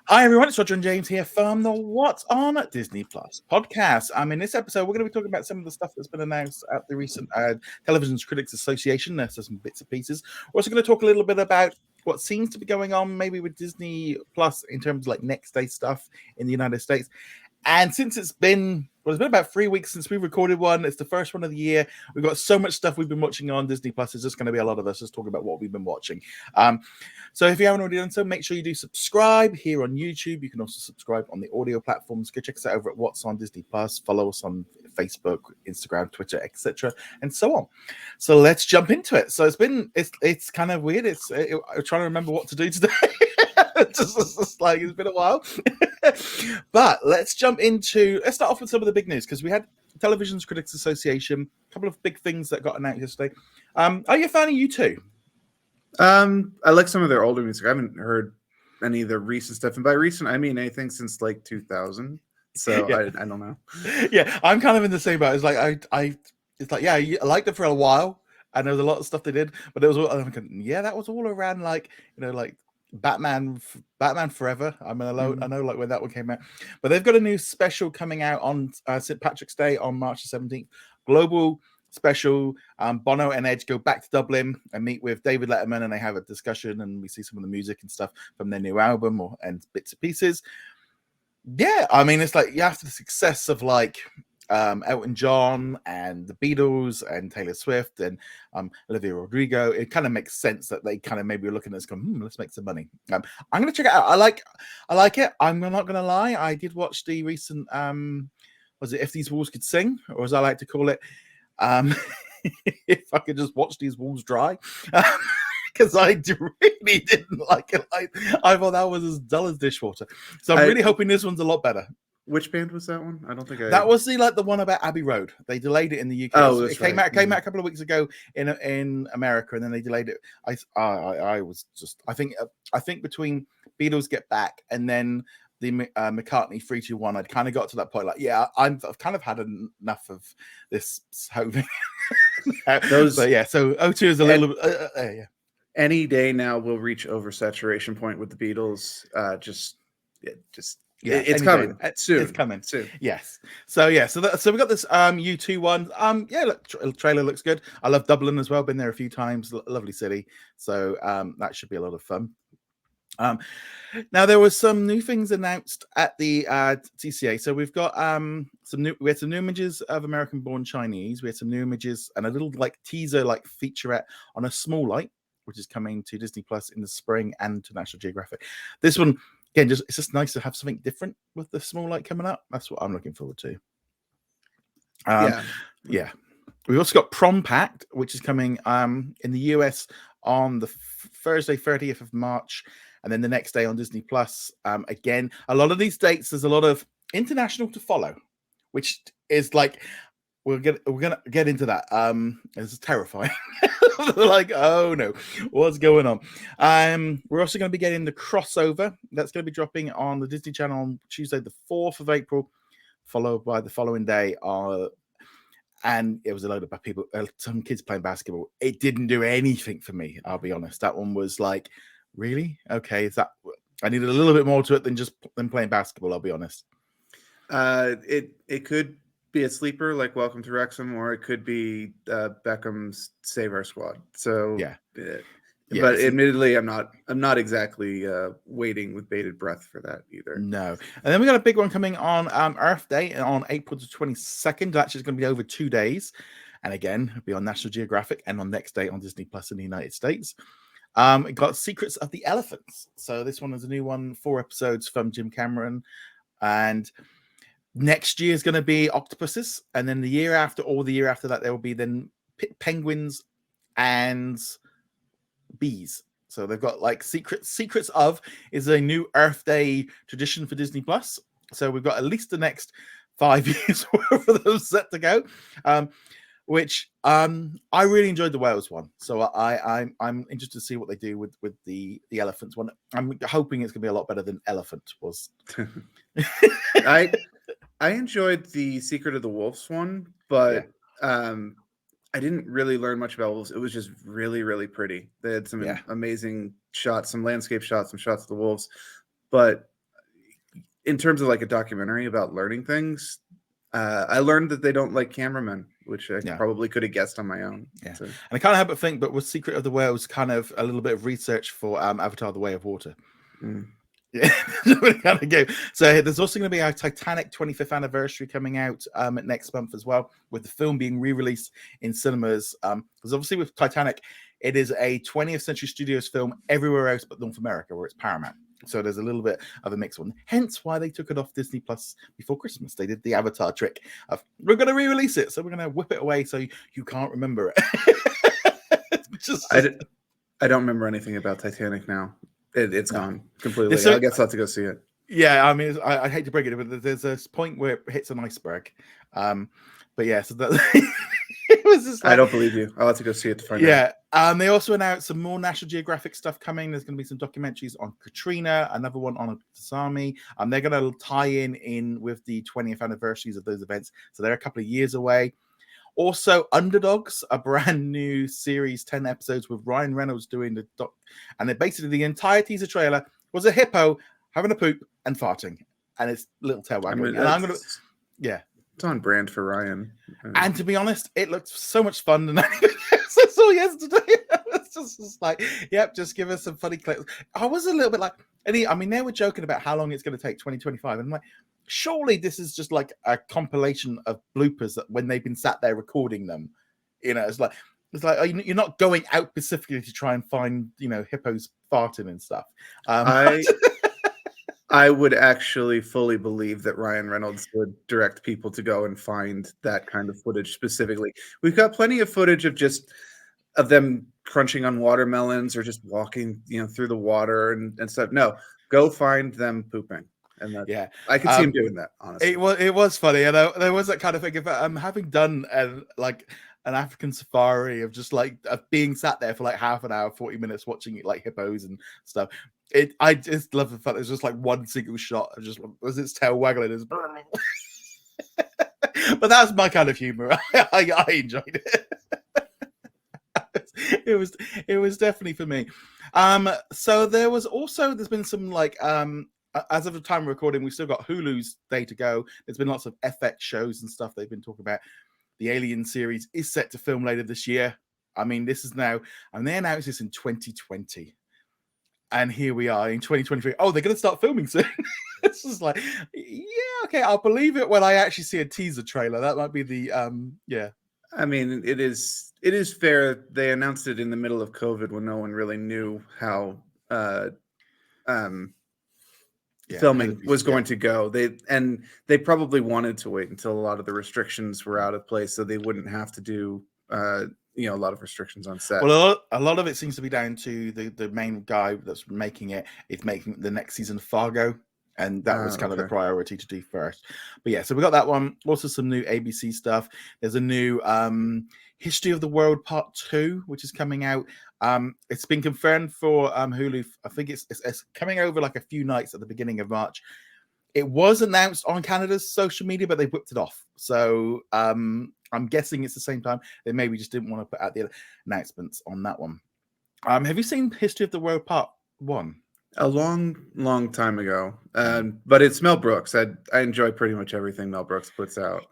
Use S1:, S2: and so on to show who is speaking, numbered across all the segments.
S1: Hi everyone, it's Roger and James here from the What's on Disney Plus podcast. In this episode, we're going to be talking about some of the stuff that's been announced at the recent Television Critics Association. There's some bits and pieces. We're also going to talk a little bit about what seems to be going on maybe with Disney Plus in terms of like next day stuff in the United States. And since it's been about 3 weeks since we recorded one. It's the first one of the year. We've got so much stuff we've been watching on Disney Plus. It's just going to be a lot of us just talking about what we've been watching. So if you haven't already done so, make sure you do subscribe here on YouTube. You can also subscribe on the audio platforms. Go check us out over at What's on Disney Plus. Follow us on Facebook, Instagram, Twitter, etc., and so on. So let's jump into it. So it's kind of weird. I'm trying to remember what to do today. It's like it's been a while. But let's start off with some of the big news because we had Television Critics Association, a couple of big things that got announced yesterday. Are you a fan of U2?
S2: I like some of their older music. I haven't heard any of the recent stuff, and by recent I mean anything since like 2000. So yeah. I don't know.
S1: Yeah, I'm kind of in the same boat. It's like I liked it for a while, and there was a lot of stuff they did, but it was all that was all around like Batman Forever. I know like when that one came out, but they've got a new special coming out on St. Patrick's Day on March the 17th. Global special. Bono and Edge go back to Dublin and meet with David Letterman, and they have a discussion, and we see some of the music and stuff from their new album and bits and pieces. Yeah, I mean, it's like after the success of like Elton John and the Beatles and Taylor Swift and Olivia Rodrigo, it kind of makes sense that they kind of maybe are looking at this going, let's make some money. I'm going to check it out. I like it. I'm not going to lie. I did watch the recent, was it If These Walls Could Sing, or as I like to call it, if I could just watch these walls dry. Because I really didn't like it. I thought that was as dull as dishwater. So I'm really hoping this one's a lot better.
S2: Which band was that one? I don't think
S1: that was the one about Abbey Road. They delayed it in the UK.
S2: Oh,
S1: it came out a couple of weeks ago in America, and then they delayed it. I think between Beatles Get Back and then the McCartney 3-2-1, I'd kind of got to that point. Like, yeah, I've kind of had enough of this whole thing. So O2 is a little bit. Yeah.
S2: Any day now we'll reach oversaturation point with the Beatles. It's coming soon.
S1: It's coming soon. Yes. So we got this U2 one. Trailer looks good. I love Dublin as well. Been there a few times. Lovely city. So that should be a lot of fun. Now there was some new things announced at the TCA. So we've got we had some new images of American-born Chinese. We had some new images and a little like teaser like featurette on a small light, which is coming to Disney Plus in the spring and to National Geographic. This one, again, it's just nice to have something different with the small light coming up. That's what I'm looking forward to. Yeah. We've also got Prom Pact, which is coming in the US on the Thursday, 30th of March, and then the next day on Disney Plus. Again, a lot of these dates, there's a lot of international to follow, which is like, we're gonna get into that. It's terrifying. Like, oh no, what's going on? We're also going to be getting the crossover that's going to be dropping on the Disney Channel on Tuesday, the 4th of April, followed by the following day. And it was a load of people, some kids playing basketball. It didn't do anything for me. I'll be honest. That one was like, really? Okay, I needed a little bit more to it than just them playing basketball. I'll be honest.
S2: It could be a sleeper like Welcome to Wrexham, or it could be Beckham's Save Our Squad. So
S1: yeah.
S2: But admittedly, I'm not exactly waiting with bated breath for that either.
S1: No. And then we got a big one coming on Earth Day on April the 22nd. That's just going to be over 2 days, and again it'll be on National Geographic and on next day on Disney Plus in the United States. It got Secrets of the Elephants. So this one is a new one, 4 episodes from Jim Cameron, and next year is going to be octopuses, and then the year after that there will be then penguins and bees. So they've got like Secrets of is a new Earth Day tradition for Disney Plus. So we've got at least the next 5 years worth of those set to go. Which I really enjoyed the whales one. So I'm interested to see what they do with the elephants one. I'm hoping it's gonna be a lot better than Elephant was.
S2: I enjoyed the Secret of the Wolves one, but I didn't really learn much about wolves. It was just really, really pretty. They had some amazing shots, some landscape shots, some shots of the wolves. But in terms of like a documentary about learning things, I learned that they don't like cameramen, which I probably could have guessed on my own.
S1: Yeah,
S2: So.
S1: and I can't help but think, but was Secret of the Whales kind of a little bit of research for Avatar: The Way of Water? Yeah, kind of game. So there's also going to be our Titanic 25th anniversary coming out next month as well, with the film being re-released in cinemas. Because obviously with Titanic, it is a 20th Century Studios film everywhere else but North America, where it's Paramount. So there's a little bit of a mixed one. Hence why they took it off Disney Plus before Christmas. They did the Avatar trick of, we're going to re-release it, so we're going to whip it away so you can't remember it.
S2: I don't remember anything about Titanic now. It's gone completely.
S1: So,
S2: I guess I'll have to go see it.
S1: Yeah, I mean, I hate to break it, but there's a point where it hits an iceberg. But yeah, so that it was just like,
S2: I don't believe you. I'll have to go see it to find out.
S1: Yeah, they also announced some more National Geographic stuff coming. There's going to be some documentaries on Katrina, another one on a tsunami. They're going to tie in with the 20th anniversaries of those events, so they're a couple of years away. Also, Underdogs, a brand new series, 10 episodes with Ryan Reynolds doing the doc. And then basically the entire teaser trailer was a hippo having a poop and farting. And it's little tail waggling. And I'm going to, yeah.
S2: It's on brand for Ryan.
S1: And to be honest, it looked so much fun than anything else I saw yesterday. It's just like, yep, just give us some funny clips. I was a little bit like, I mean, they were joking about how long it's going to take, 2025. And I'm like, surely this is just like a compilation of bloopers that when they've been sat there recording them, it's like you're not going out specifically to try and find hippos farting and stuff.
S2: I would actually fully believe that Ryan Reynolds would direct people to go and find that kind of footage specifically. We've got plenty of footage of them crunching on watermelons or just walking through the water and stuff. No, go find them pooping. And that, I could see him doing that, honestly.
S1: It was funny, and there was that kind of thing. If having done an African safari of just like being sat there for like half an hour, 40 minutes watching it like hippos and stuff. I just love the fact it was just like one single shot of just was its tail waggling. But that's my kind of humor. I enjoyed it. It was definitely for me. So there's been some like as of the time of recording, we've still got Hulu's day to go. There's been lots of FX shows and stuff they've been talking about. The Alien series is set to film later this year. I mean, this is now, and they announced this in 2020. And here we are in 2023. Oh, they're going to start filming soon. It's just like, yeah, okay, I'll believe it when I actually see a teaser trailer. That might be the, yeah.
S2: I mean, it is fair. They announced it in the middle of COVID when no one really knew how filming was going to go. They probably wanted to wait until a lot of the restrictions were out of place so they wouldn't have to do a lot of restrictions on set.
S1: Well, a lot of it seems to be down to the main guy that's making it. It's making the next season of Fargo, and that was kind of the priority to do first. But yeah, so we got that one. Also some new ABC stuff. There's a new History of the World Part 2, which is coming out. It's been confirmed for Hulu. I think it's coming over like a few nights at the beginning of March. It was announced on Canada's social media, but they whipped it off. So I'm guessing it's the same time. They maybe just didn't want to put out the announcements on that one. Have you seen History of the World Part 1?
S2: A long time ago. But it's Mel Brooks. I enjoy pretty much everything Mel Brooks puts out.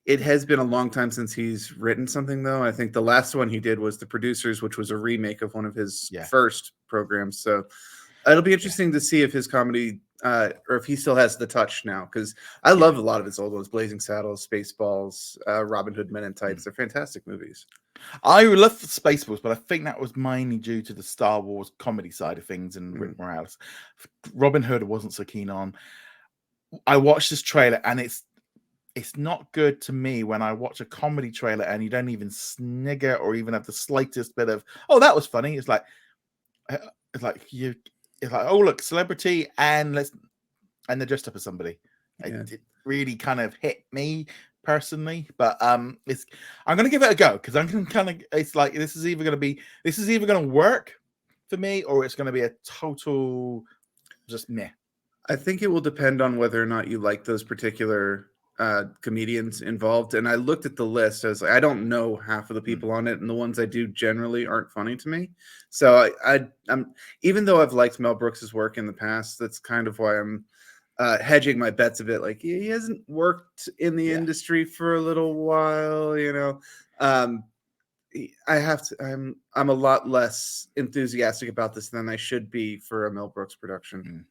S2: It has been a long time since he's written something, though. I think the last one he did was The Producers, which was a remake of one of his first programs. So it'll be interesting to see if his comedy, or if he still has the touch now, because I love a lot of his old ones: Blazing Saddles, Spaceballs, Robin Hood Men in Tights. They're fantastic movies.
S1: I love Spaceballs, but I think that was mainly due to the Star Wars comedy side of things and Rick Morales. Robin Hood I wasn't so keen on. I watched this trailer, and it's not good to me when I watch a comedy trailer and you don't even snigger or even have the slightest bit of, oh, that was funny. It's like, oh, look, celebrity, and they're dressed up as somebody. It really kind of hit me personally, but I'm going to give it a go, because I'm going to kind of, it's like, this is either going to work for me, or it's going to be a total just meh.
S2: I think it will depend on whether or not you like those particular comedians involved. And I looked at the list. I was like, I don't know half of the people on it, and the ones I do generally aren't funny to me. So I'm even though I've liked Mel Brooks's work in the past, that's kind of why I'm hedging my bets a bit. Like he hasn't worked in the industry for a little while, you know. I have to. I'm a lot less enthusiastic about this than I should be for a Mel Brooks production.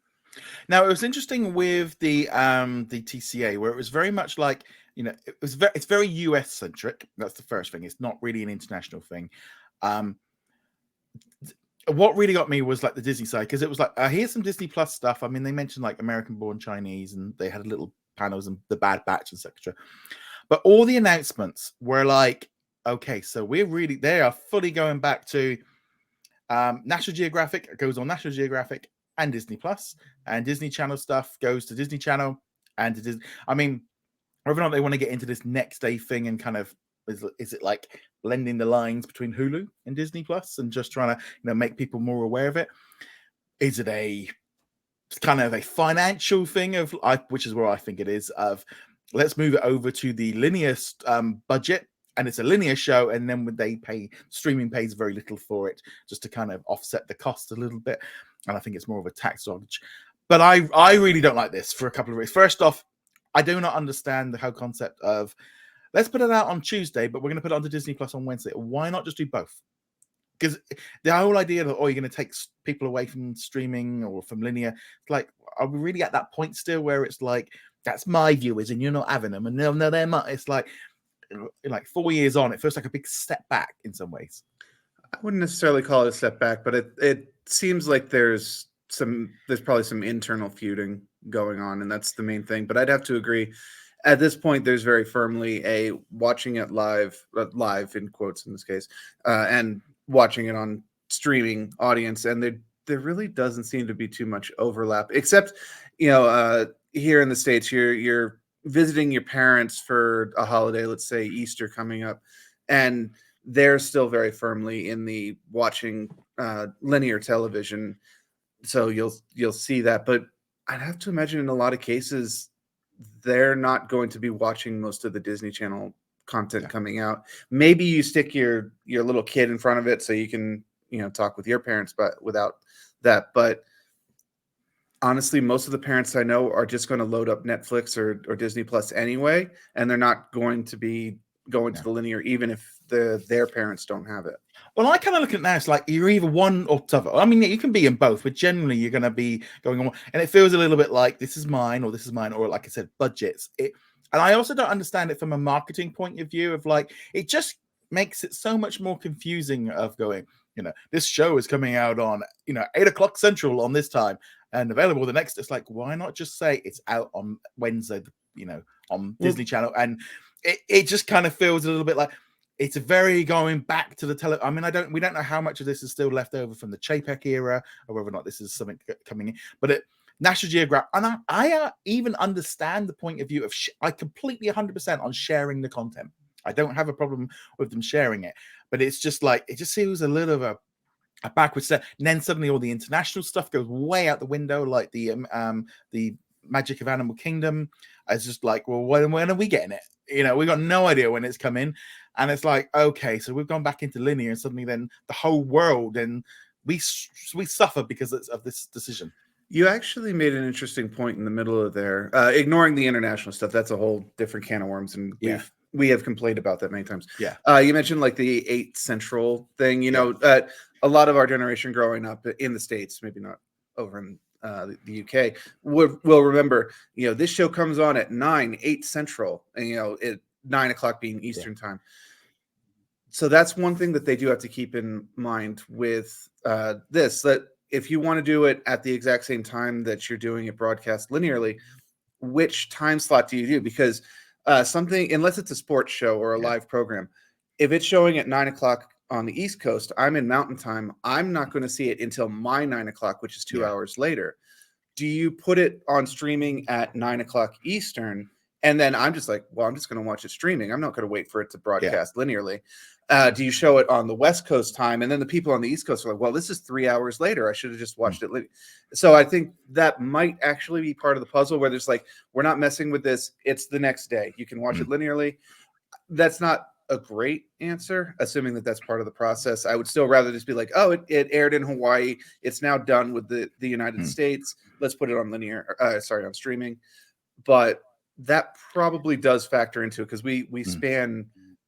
S1: Now, it was interesting with the TCA, where it was very much like, you know, it's very US centric. That's the first thing. It's not really an international thing. What really got me was like the Disney side, because it was like, here's some Disney Plus stuff. I mean, they mentioned like American Born Chinese, and they had little panels and The Bad Batch, etc. But all the announcements were like, okay, so they are fully going back to National Geographic. It goes on National Geographic and Disney Plus, and Disney Channel stuff goes to Disney Channel and to Disney. I mean, whether or not they want to get into this next day thing and kind of is it like blending the lines between Hulu and Disney Plus and just trying to, you know, make people more aware of it? Is it a kind of a financial thing of, which is where I think it is, of let's move it over to the linear budget, and it's a linear show, and then when they pay, streaming pays very little for it, just to kind of offset the cost a little bit. And I think it's more of a tax dodge. But I really don't like this for a couple of reasons. First off, I do not understand the whole concept of, let's put it out on Tuesday, but we're going to put it onto Disney Plus on Wednesday. Why not just do both? Because the whole idea that, you're going to take people away from streaming or from linear, like, are we really at that point still where it's like, that's my viewers and you're not having them, and no, they're not. It's like 4 years on, it feels like a big step back in some ways.
S2: I wouldn't necessarily call it a step back, but it seems like there's probably some internal feuding going on, and that's the main thing. But I'd have to agree. At this point, there's very firmly a watching it live in quotes in this case, and watching it on streaming audience, and there really doesn't seem to be too much overlap, except, you know, here in the States, you're visiting your parents for a holiday, let's say Easter coming up, and they're still very firmly in the watching linear television, so you'll see that. But I'd have to imagine in a lot of cases they're not going to be watching most of the Disney Channel content coming out. Maybe you stick your little kid in front of it so you can, you know, talk with your parents, but without that. But honestly, most of the parents I know are just going to load up Netflix or Disney Plus anyway, and they're not going to be going to the linear, even if their parents don't have it.
S1: Well, I kind of look at it now, it's like you're either one or t'other. I mean, you can be in both, but generally you're going to be going on, and it feels a little bit like this is mine, or like I said, budgets. And I also don't understand it from a marketing point of view of like, it just makes it so much more confusing of going, you know, this show is coming out on, you know, 8 o'clock Central on this time and available the next. It's like, why not just say it's out on Wednesday, you know, on Disney Channel? And it just kind of feels a little bit like it's very going back to the I mean, we don't know how much of this is still left over from the Chapek era, or whether or not this is something coming in. But National Geographic, and I even understand the point of view of I completely 100% on sharing the content. I don't have a problem with them sharing it, but it's just like, it just feels a little of a backward step. And then suddenly all the international stuff goes way out the window, like the Magic of Animal Kingdom. It's just like, well, when are we getting it? You know, we got no idea when it's coming. And it's like, okay, so we've gone back into linear, and suddenly then the whole world, and we suffer because of this decision.
S2: You actually made an interesting point in the middle of there. Ignoring the international stuff, that's a whole different can of worms, and we have complained about that many times.
S1: Yeah.
S2: You mentioned like the 8 Central thing. You know, a lot of our generation growing up in the States, maybe not over in the UK, will remember, you know, this show comes on at 8 Central, and, you know, 9 o'clock being Eastern time. So that's one thing that they do have to keep in mind with this, that if you want to do it at the exact same time that you're doing it broadcast linearly, which time slot do you do? Because something, unless it's a sports show or a live program, if it's showing at 9 o'clock on the East Coast, I'm in Mountain Time, I'm not going to see it until my 9 o'clock, which is 2 hours later. Do you put it on streaming at 9 o'clock Eastern? And then I'm just like, well, I'm just going to watch it streaming. I'm not going to wait for it to broadcast linearly. Do you show it on the West Coast time? And then the people on the East Coast are like, well, this is 3 hours later. I should have just watched it. So I think that might actually be part of the puzzle, where there's like, we're not messing with this. It's the next day. You can watch it linearly. That's not a great answer, assuming that that's part of the process. I would still rather just be like, oh, it aired in Hawaii. It's now done with the United States. Let's put it on on streaming. But that probably does factor into it because we span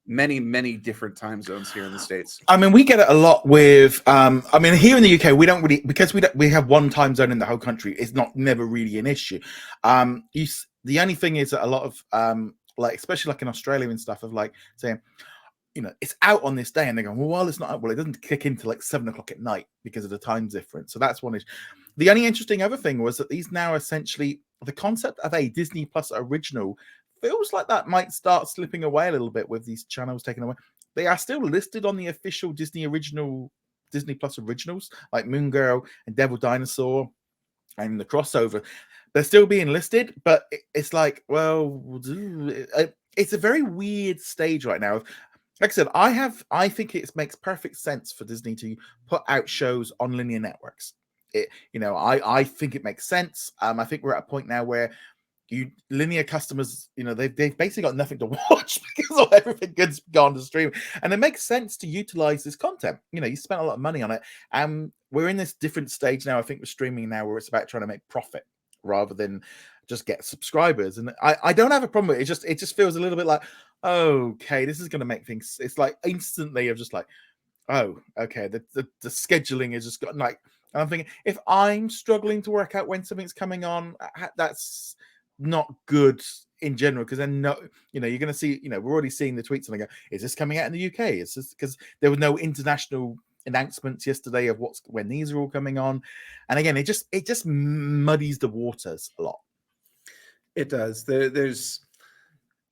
S2: many different time zones here in the States.
S1: I mean, we get it a lot with. I mean, here in the UK, we don't really, because we have one time zone in the whole country. It's never really an issue. The only thing is that a lot of like, especially like in Australia and stuff, of like saying, you know, it's out on this day, and they go, well, it's not out. Well, it doesn't kick into like 7 o'clock at night because of the time difference. So that's one issue. The only interesting other thing was that these now essentially, the concept of a Disney Plus original feels like that might start slipping away a little bit with these channels taken away. They are still listed on the official Disney Plus originals, like Moon Girl and Devil Dinosaur and the crossover. They're still being listed, but it's like, well, it's a very weird stage right now. Like I said, I think it makes perfect sense for Disney to put out shows on linear networks. I think it makes sense. I think we're at a point now where linear customers, they've basically got nothing to watch because of everything good's gone to stream, and it makes sense to utilize this content. You spent a lot of money on it, and we're in this different stage now, I think, with streaming now, where it's about trying to make profit rather than just get subscribers. And I don't have a problem with it. It just feels a little bit like, okay, this is going to make things, it's like instantly of just like, oh, okay, the scheduling is just got like, and I'm thinking, if I'm struggling to work out when something's coming on, that's not good in general, because then you're going to see, we're already seeing the tweets and I go, is this coming out in the UK? It's just because there was no international announcements yesterday of when these are all coming on, and again, it just muddies the waters a lot.
S2: It does. There's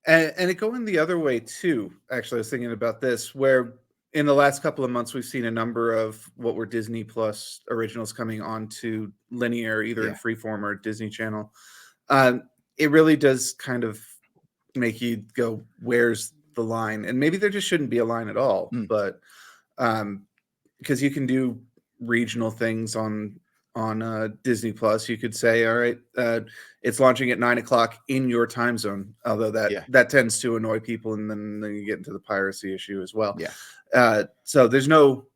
S2: and it going the other way too. Actually, I was thinking about this, where in the last couple of months we've seen a number of what were Disney Plus originals coming onto linear, either in Freeform or Disney Channel. It really does kind of make you go, where's the line? And maybe there just shouldn't be a line at all, but because you can do regional things on Disney Plus. You could say, all right, it's launching at 9 o'clock in your time zone, although that tends to annoy people, and then you get into the piracy issue as well. So there's no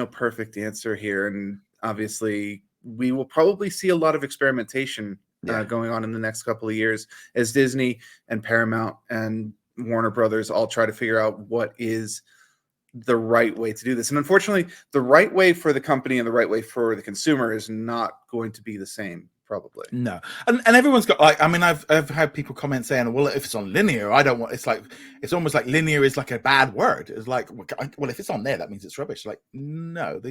S2: perfect answer here, and obviously we will probably see a lot of experimentation going on in the next couple of years as Disney and Paramount and Warner Brothers all try to figure out what is the right way to do this. And unfortunately, the right way for the company and the right way for the consumer is not going to be the same, probably.
S1: No. And everyone's got, like, I mean, I've had people comment saying, well, if it's on linear, I don't want, it's almost like linear is like a bad word. It's like, well, if it's on there, that means it's rubbish. Like, no,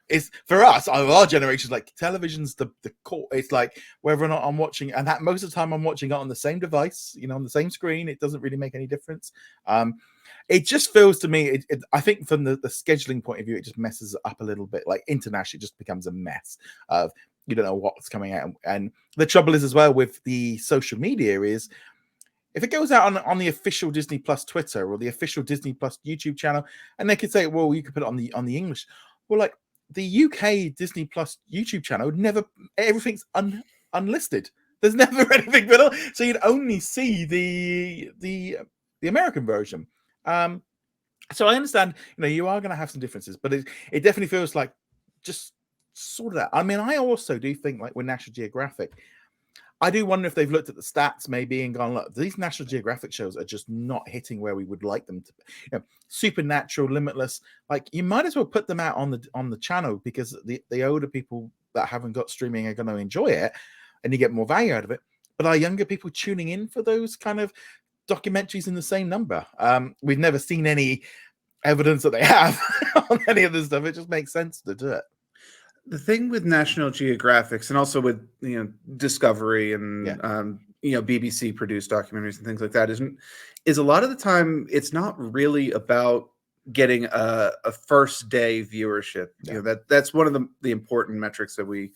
S1: it's for us, our generation's like, television's the core. It's like whether or not I'm watching, and that most of the time I'm watching it on the same device, on the same screen. It doesn't really make any difference. It just feels to me, I think from the scheduling point of view, it just messes it up a little bit. Like internationally, it just becomes a mess of, you don't know what's coming out. And the trouble is as well with the social media is, if it goes out on the official Disney Plus Twitter or the official Disney Plus YouTube channel, and they could say, well, you could put it on the English. Well, like the UK Disney Plus YouTube channel, everything's unlisted. There's never anything but so you'd only see the American version. So I understand, you are going to have some differences, but it definitely feels like just sort of that. I mean, I also do think, like with National Geographic, I do wonder if they've looked at the stats maybe and gone, look, these National Geographic shows are just not hitting where we would like them to. Supernatural, Limitless, like you might as well put them out on the channel, because the older people that haven't got streaming are going to enjoy it, and you get more value out of it. But are younger people tuning in for those kind of documentaries in the same number? We've never seen any evidence that they have on any of this stuff. It just makes sense to do it.
S2: The thing with National Geographics, and also with Discovery and BBC produced documentaries and things like that, is a lot of the time it's not really about getting a first day viewership. That's one of the important metrics that we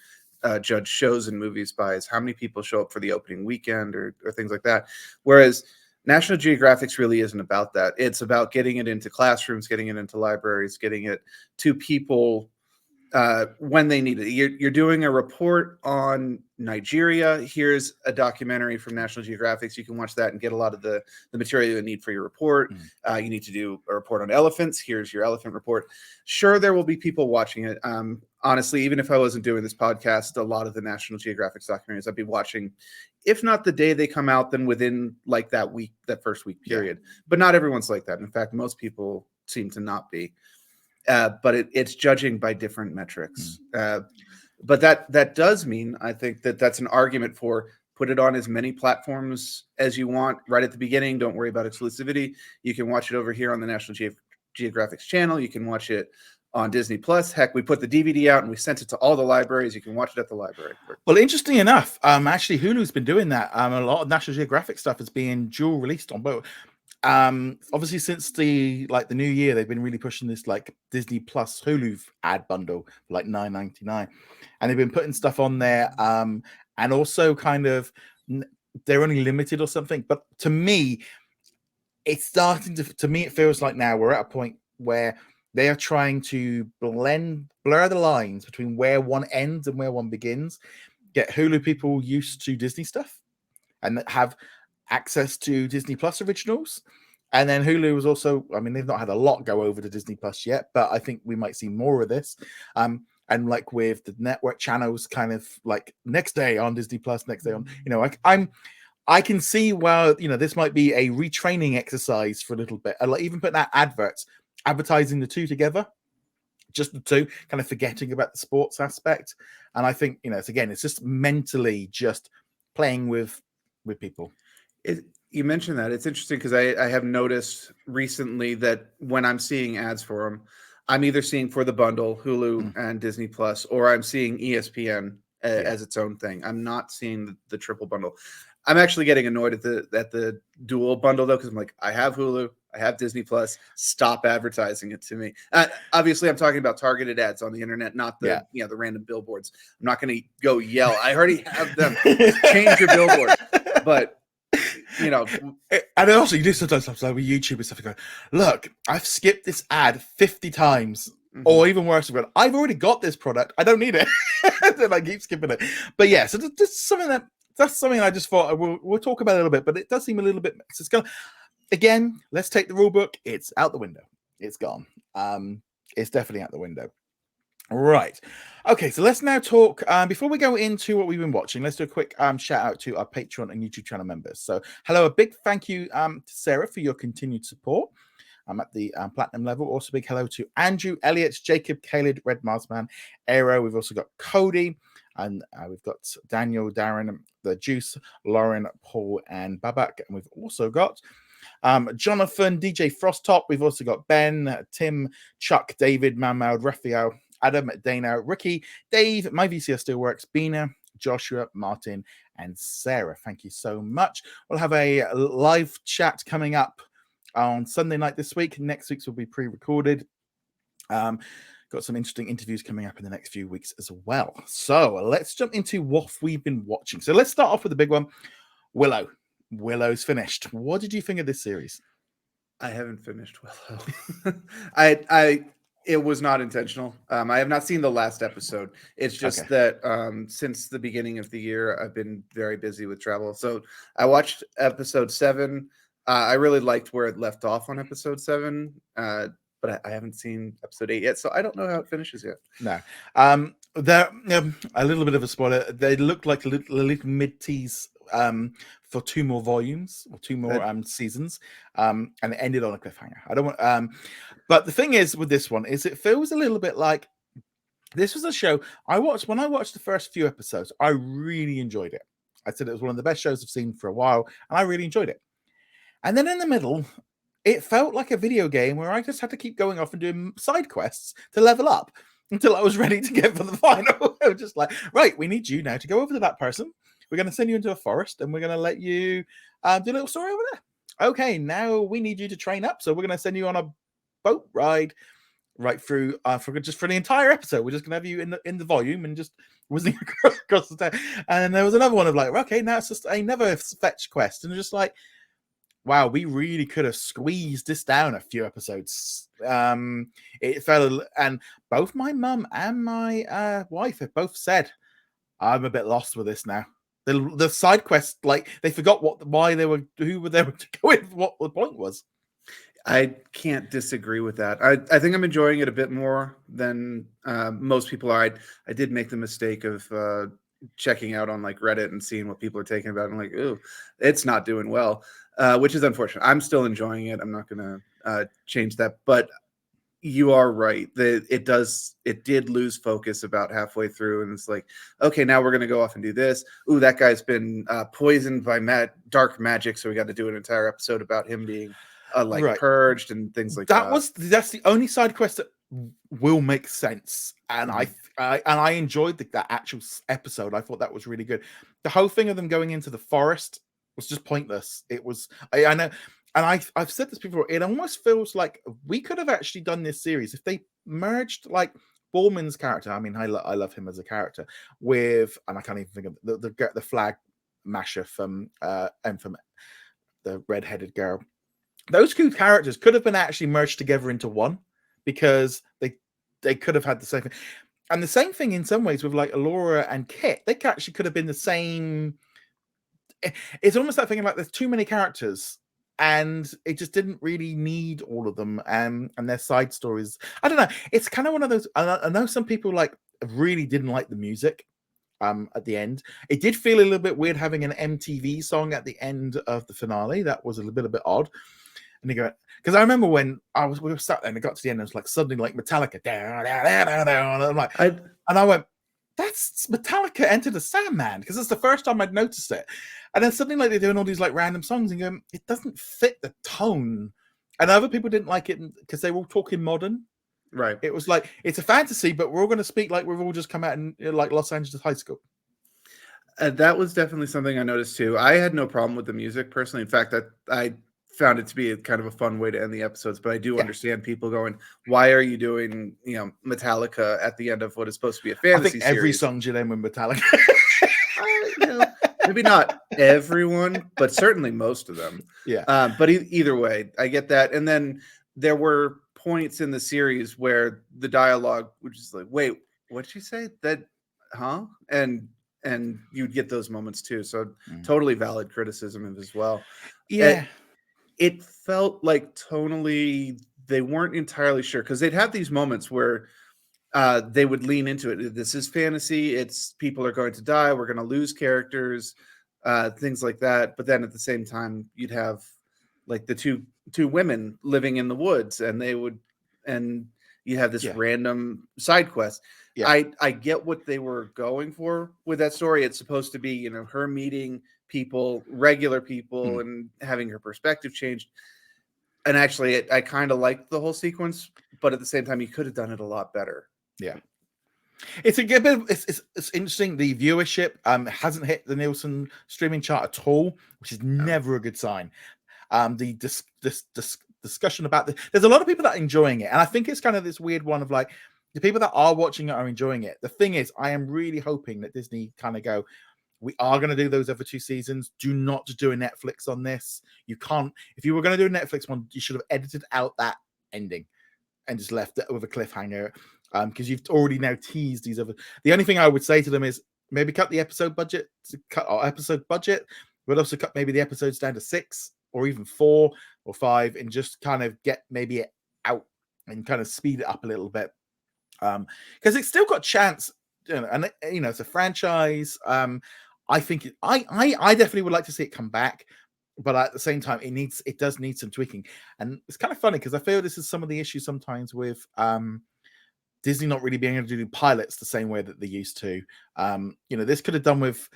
S2: judge shows and movies by, is how many people show up for the opening weekend or things like that. Whereas National Geographic's really isn't about that. It's about getting it into classrooms, getting it into libraries, getting it to people when they need it. You're doing a report on Nigeria. Here's a documentary from National Geographic. So you can watch that and get a lot of the material you need for your report. You need to do a report on elephants. Here's your elephant report. Sure, there will be people watching it. Honestly, even if I wasn't doing this podcast, a lot of the National Geographic documentaries I'd be watching, if not the day they come out, then within like that first week period. But not everyone's like that. In fact, most people seem to not be. But it's judging by different metrics. But that does mean, I think, that's an argument for put it on as many platforms as you want right at the beginning. Don't worry about exclusivity. You can watch it over here on the National Geographic's channel. You can watch it on Disney Plus. Heck, we put the DVD out and we sent it to all the libraries. You can watch it at the library.
S1: Well, interesting enough, actually Hulu's been doing that. A lot of National Geographic stuff is being dual released on both. Obviously since the new year, they've been really pushing this like Disney Plus Hulu ad bundle for like $9.99, and they've been putting stuff on there, and also kind of they're only limited or something. But to me, it's starting to me it feels like now we're at a point where they are trying to blur the lines between where one ends and where one begins, get Hulu people used to Disney stuff and have access to Disney Plus originals. And then Hulu was also, I mean, they've not had a lot go over to Disney Plus yet, but I think we might see more of this. And like with the network channels kind of like next day on Disney Plus, next day on, I can see, well, this might be a retraining exercise for a little bit. Like even putting out advertising the two together, just the two, kind of forgetting about the sports aspect. And I think, it's just mentally just playing with people.
S2: You mentioned that. It's interesting because I have noticed recently that when I'm seeing ads for them, I'm either seeing for the bundle, Hulu and Disney Plus, or I'm seeing ESPN as its own thing. I'm not seeing the triple bundle. I'm actually getting annoyed at the dual bundle though, because I'm like, I have Hulu, I have Disney Plus. Stop advertising it to me. Obviously, I'm talking about targeted ads on the internet, not the random billboards. I'm not going to go yell. I already have them. Change your billboard. But
S1: and also you do sometimes like with YouTube and stuff. You go, look, I've skipped this ad 50 times, or even worse, I've already got this product. I don't need it. Then I keep skipping it. But yeah, so that's something I just thought we'll talk about a little bit. But it does seem a little bit. So it's again. Let's take the rule book. It's out the window. It's gone. It's definitely out the window. Right. Okay, so let's now talk, before we go into what we've been watching, let's do a quick shout out to our Patreon and YouTube channel members. So hello, a big thank you to Sarah for your continued support. I'm at the platinum level. Also big hello to Andrew, Elliot, Jacob, Caleb, Red Marsman, Aero. We've also got Cody, and we've got Daniel, Darren, The Juice, Lauren, Paul, and Babak. And we've also got Jonathan, DJ Frosttop. We've also got Ben, Tim, Chuck, David, Mahmoud, Raphael, Adam, Dana, Ricky, Dave, My VCR Still Works, Bina, Joshua, Martin, and Sarah. Thank you so much. We'll have a live chat coming up on Sunday night this week. Next week's will be pre-recorded. Got some interesting interviews coming up in the next few weeks as well. So let's jump into what we've been watching. So let's start off with the big one, Willow. Willow's finished. What did you think of this series?
S2: I haven't finished Willow. It was not intentional. I have not seen the last episode. It's just that since the beginning of the year, I've been very busy with travel. So I watched episode 7. I really liked where it left off on episode 7, but I haven't seen episode 8 yet. So I don't know how it finishes yet.
S1: No. They're a little bit of a spoiler. They look like a little mid-tease for 2 more volumes or 2 more seasons, and it ended on a cliffhanger. I don't want but the thing is with this one is it feels a little bit like this was a show when I watched the first few episodes. I really enjoyed it. I said it was one of the best shows I've seen for a while, and I really enjoyed it. And then in the middle, it felt like a video game where I just had to keep going off and doing side quests to level up until I was ready to get for the final. I was just like, right, we need you now to go over to that person. We're going to send you into a forest, and we're going to let you do a little story over there. Okay, now we need you to train up, so we're going to send you on a boat ride right through for the entire episode. We're just going to have you in the volume and just whizzing across the town. And there was another one of like, okay, now it's just another fetch quest, and just like, wow, we really could have squeezed this down a few episodes. It felt, and both my mum and my wife have both said, I'm a bit lost with this now. The side quest, like they forgot why they were, who were they to go with, what the point was.
S2: I can't disagree with that. I think I'm enjoying it a bit more than most people are. I did make the mistake of checking out on like Reddit and seeing what people are taking about. I'm like, ooh, it's not doing well, which is unfortunate. I'm still enjoying it. I'm not going to change that. But you are right. It did lose focus about halfway through. And it's like, okay, now we're going to go off and do this. Ooh, that guy's been poisoned by dark magic. So we got to do an entire episode about him being like purged and things like that.
S1: That's the only side quest that will make sense, and I enjoyed that actual episode. I thought that was really good. The whole thing of them going into the forest was just pointless. It was, I know, and I've said this before. It almost feels like we could have actually done this series if they merged like Borman's character. I mean, I love him as a character with, and I can't even think of the flag masher from and from the red-headed girl. Those two characters could have been actually merged together into one, because they could have had the same thing. And the same thing in some ways with like Alora and Kit. They actually could have been the same. It's almost that thing like there's too many characters and it just didn't really need all of them, and their side stories. I don't know. It's kind of one of those. I know some people like really didn't like the music at the end. It did feel a little bit weird having an MTV song at the end of the finale. That was a little bit odd. And they go, because I remember when we were sat there and it got to the end, and it was like suddenly like Metallica, and I'm like, and I went, that's Metallica Enter the Sandman, because it's the first time I'd noticed it. And then suddenly like they're doing all these like random songs and going, it doesn't fit the tone. And other people didn't like it because they were all talking modern.
S2: Right.
S1: It was like, it's a fantasy, but we're all going to speak like we've all just come out in like Los Angeles high school.
S2: That was definitely something I noticed too. I had no problem with the music personally. In fact, I found it to be kind of a fun way to end the episodes, but I do understand people going, why are you doing, Metallica at the end of what is supposed to be a fantasy
S1: series? I think every
S2: series?
S1: song should end with Metallica.
S2: Maybe not everyone, but certainly most of them.
S1: Yeah.
S2: But either way, I get that. And then there were points in the series where the dialogue, which is like, wait, what'd she say? That, huh? And you'd get those moments too. So totally valid criticism as well.
S1: Yeah.
S2: It felt like tonally they weren't entirely sure, because they'd have these moments where they would lean into it. This is fantasy. It's people are going to die. We're going to lose characters, things like that. But then at the same time, you'd have like the two women living in the woods, and you have this random side quest. Yeah. I get what they were going for with that story. It's supposed to be, her meeting people, regular people, and having her perspective changed. And actually, I kind of liked the whole sequence, but at the same time, you could have done it a lot better.
S1: Yeah. It's a bit. It's interesting. The viewership hasn't hit the Nielsen streaming chart at all, which is never a good sign. The discussion about there's a lot of people that are enjoying it, and I think it's kind of this weird one of like the people that are watching it are enjoying it. The thing is, I am really hoping that Disney kind of go, we are going to do those other 2 seasons. Do not do a Netflix on this. You can't. If you were going to do a Netflix one, you should have edited out that ending and just left it with a cliffhanger, because you've already now teased these other. The only thing I would say to them is maybe cut the episode budget, but also cut maybe the episodes down to 6 or even 4 or 5, and just kind of get maybe it out and kind of speed it up a little bit, because it's still got chance, and it's a franchise. I think I definitely would like to see it come back, but at the same time, it does need some tweaking. And it's kind of funny because I feel this is some of the issues sometimes with Disney not really being able to do pilots the same way that they used to. This could have done with,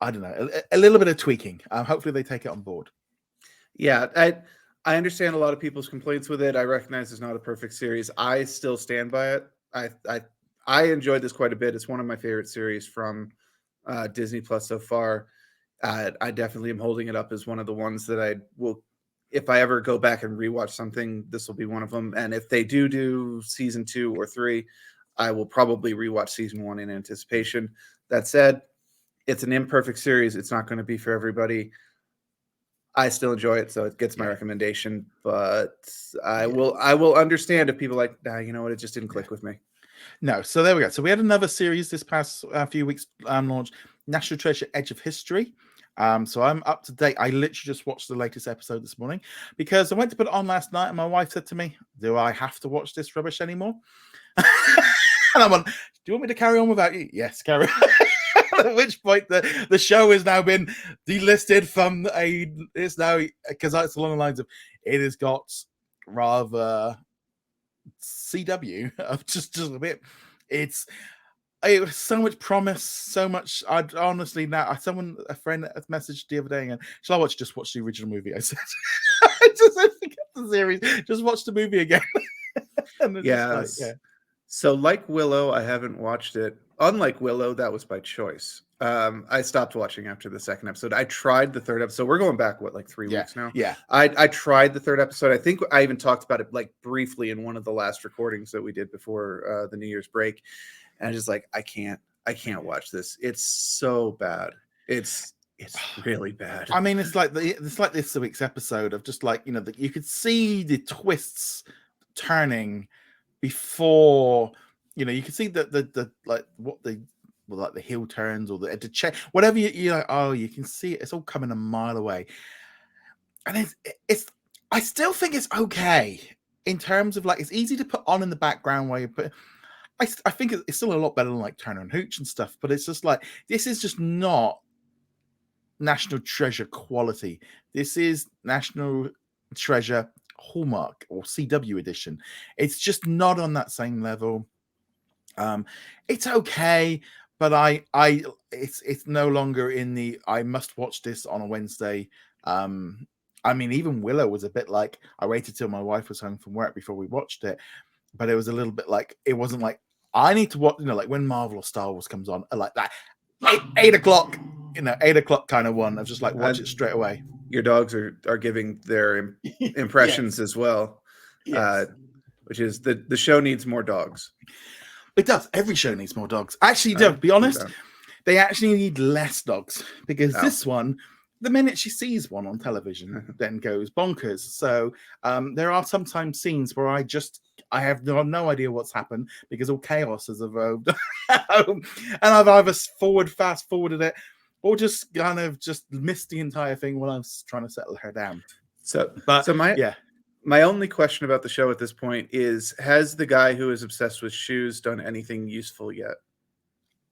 S1: I don't know, a little bit of tweaking. Hopefully they take it on board.
S2: Yeah, I understand a lot of people's complaints with it. I recognize it's not a perfect series. I still stand by it. I enjoyed this quite a bit. It's one of my favorite series from Disney Plus so far. I definitely am holding it up as one of the ones that I will, if I ever go back and rewatch something, this will be one of them. And if they do season 2 or 3, I will probably rewatch season 1 in anticipation. That said, it's an imperfect series. It's not going to be for everybody. I still enjoy it, so it gets my recommendation. But I will understand if people are like, nah, you know what, it just didn't click with me.
S1: No, so there we go. So we had another series this past few weeks launched, National Treasure: Edge of History. So I'm up to date. I literally just watched the latest episode this morning because I went to put it on last night, and my wife said to me, "Do I have to watch this rubbish anymore?" And I'm like, "Do you want me to carry on without you?" Yes, carry on. At which point the show has now been delisted from it's now, because it's along the lines of, it has got rather CW of just a bit. It was so much promise, so much. I'd honestly, now a friend messaged the other day and, shall I watch the original movie? I said, I just forget the series, just watch the movie again. And
S2: Yes. So like Willow, I haven't watched it. Unlike Willow, that was by choice. I stopped watching after the second episode. I tried the third episode. We're going back, like 3 weeks now?
S1: Yeah.
S2: I tried the third episode. I think I even talked about it like briefly in one of the last recordings that we did before the New Year's break. And I just like, I can't watch this. It's so bad. It's really bad.
S1: I mean, it's like this week's episode of just like, you could see the twists turning before, you could see the like what the like the heel turns or the check, whatever you're like, oh, you can see it. It's all coming a mile away. And it's I still think it's okay in terms of like, it's easy to put on in the background while you put. I think it's still a lot better than like Turner and Hooch and stuff, but it's just like, this is just not National Treasure quality. This is National Treasure Hallmark or CW edition. It's just not on that same level. It's okay, but it's no longer in the I must watch this on a Wednesday. I mean, even Willow was a bit like, I waited till my wife was home from work before we watched it, but it was a little bit like, it wasn't like I need to watch, like when Marvel or Star Wars comes on, like that 8 o'clock, 8 o'clock kind of one. I was just like, watch it straight away.
S2: Your dogs are giving their impressions as well, which is the show needs more dogs.
S1: It does. Every show needs more dogs. Actually, to be honest, they actually need less dogs, because this one, the minute she sees one on television, then goes bonkers. So there are sometimes scenes where I have no idea what's happened, because all chaos has evolved. And I've either fast forwarded it, or just kind of just missed the entire thing while I was trying to settle her down.
S2: My only question about the show at this point is, has the guy who is obsessed with shoes done anything useful yet?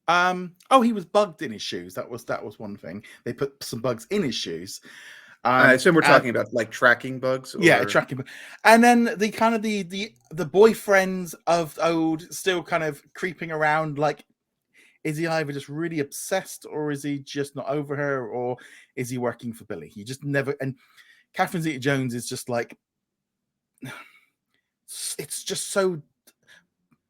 S1: He was bugged in his shoes. That was one thing. They put some bugs in his shoes.
S2: I assume we're talking about like tracking bugs.
S1: Yeah, tracking bugs. And then the kind of the boyfriends of old still kind of creeping around. Like, is he either just really obsessed, or is he just not over her, or is he working for Billy? He just never. And Catherine Zeta-Jones is just like, it's just so,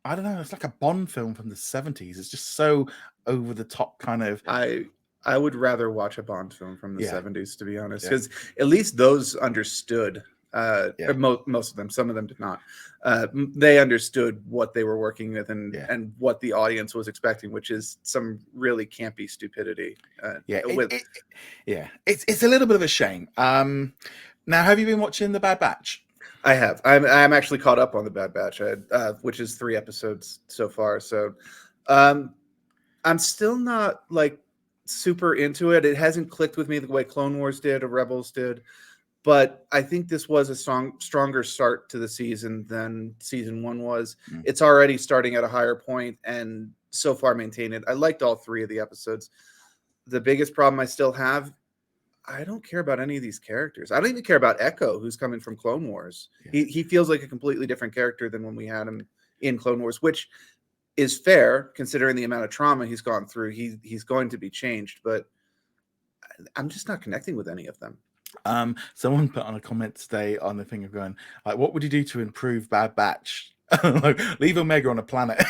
S1: I don't know, it's like a Bond film from the 70s. It's just so over the top kind of.
S2: I would rather watch a Bond film from the 70s, to be honest, because at least those understood. Most of them, some of them did not. They understood what they were working with and what the audience was expecting, which is some really campy stupidity.
S1: It's a little bit of a shame. Now, have you been watching The Bad Batch?
S2: I have. I'm actually caught up on The Bad Batch, which is 3 episodes so far. So I'm still not like super into it. It hasn't clicked with me the way Clone Wars did or Rebels did. But I think this was a stronger start to the season than season 1 was. It's already starting at a higher point and so far maintained it. I liked all 3 of the episodes. The biggest problem I still have, I don't care about any of these characters. I don't even care about Echo, who's coming from Clone Wars. He feels like a completely different character than when we had him in Clone Wars, which is fair considering the amount of trauma he's gone through. He's going to be changed, but I'm just not connecting with any of them.
S1: Someone put on a comment today on the thing of going, like, what would you do to improve Bad Batch? Like, leave Omega on a planet.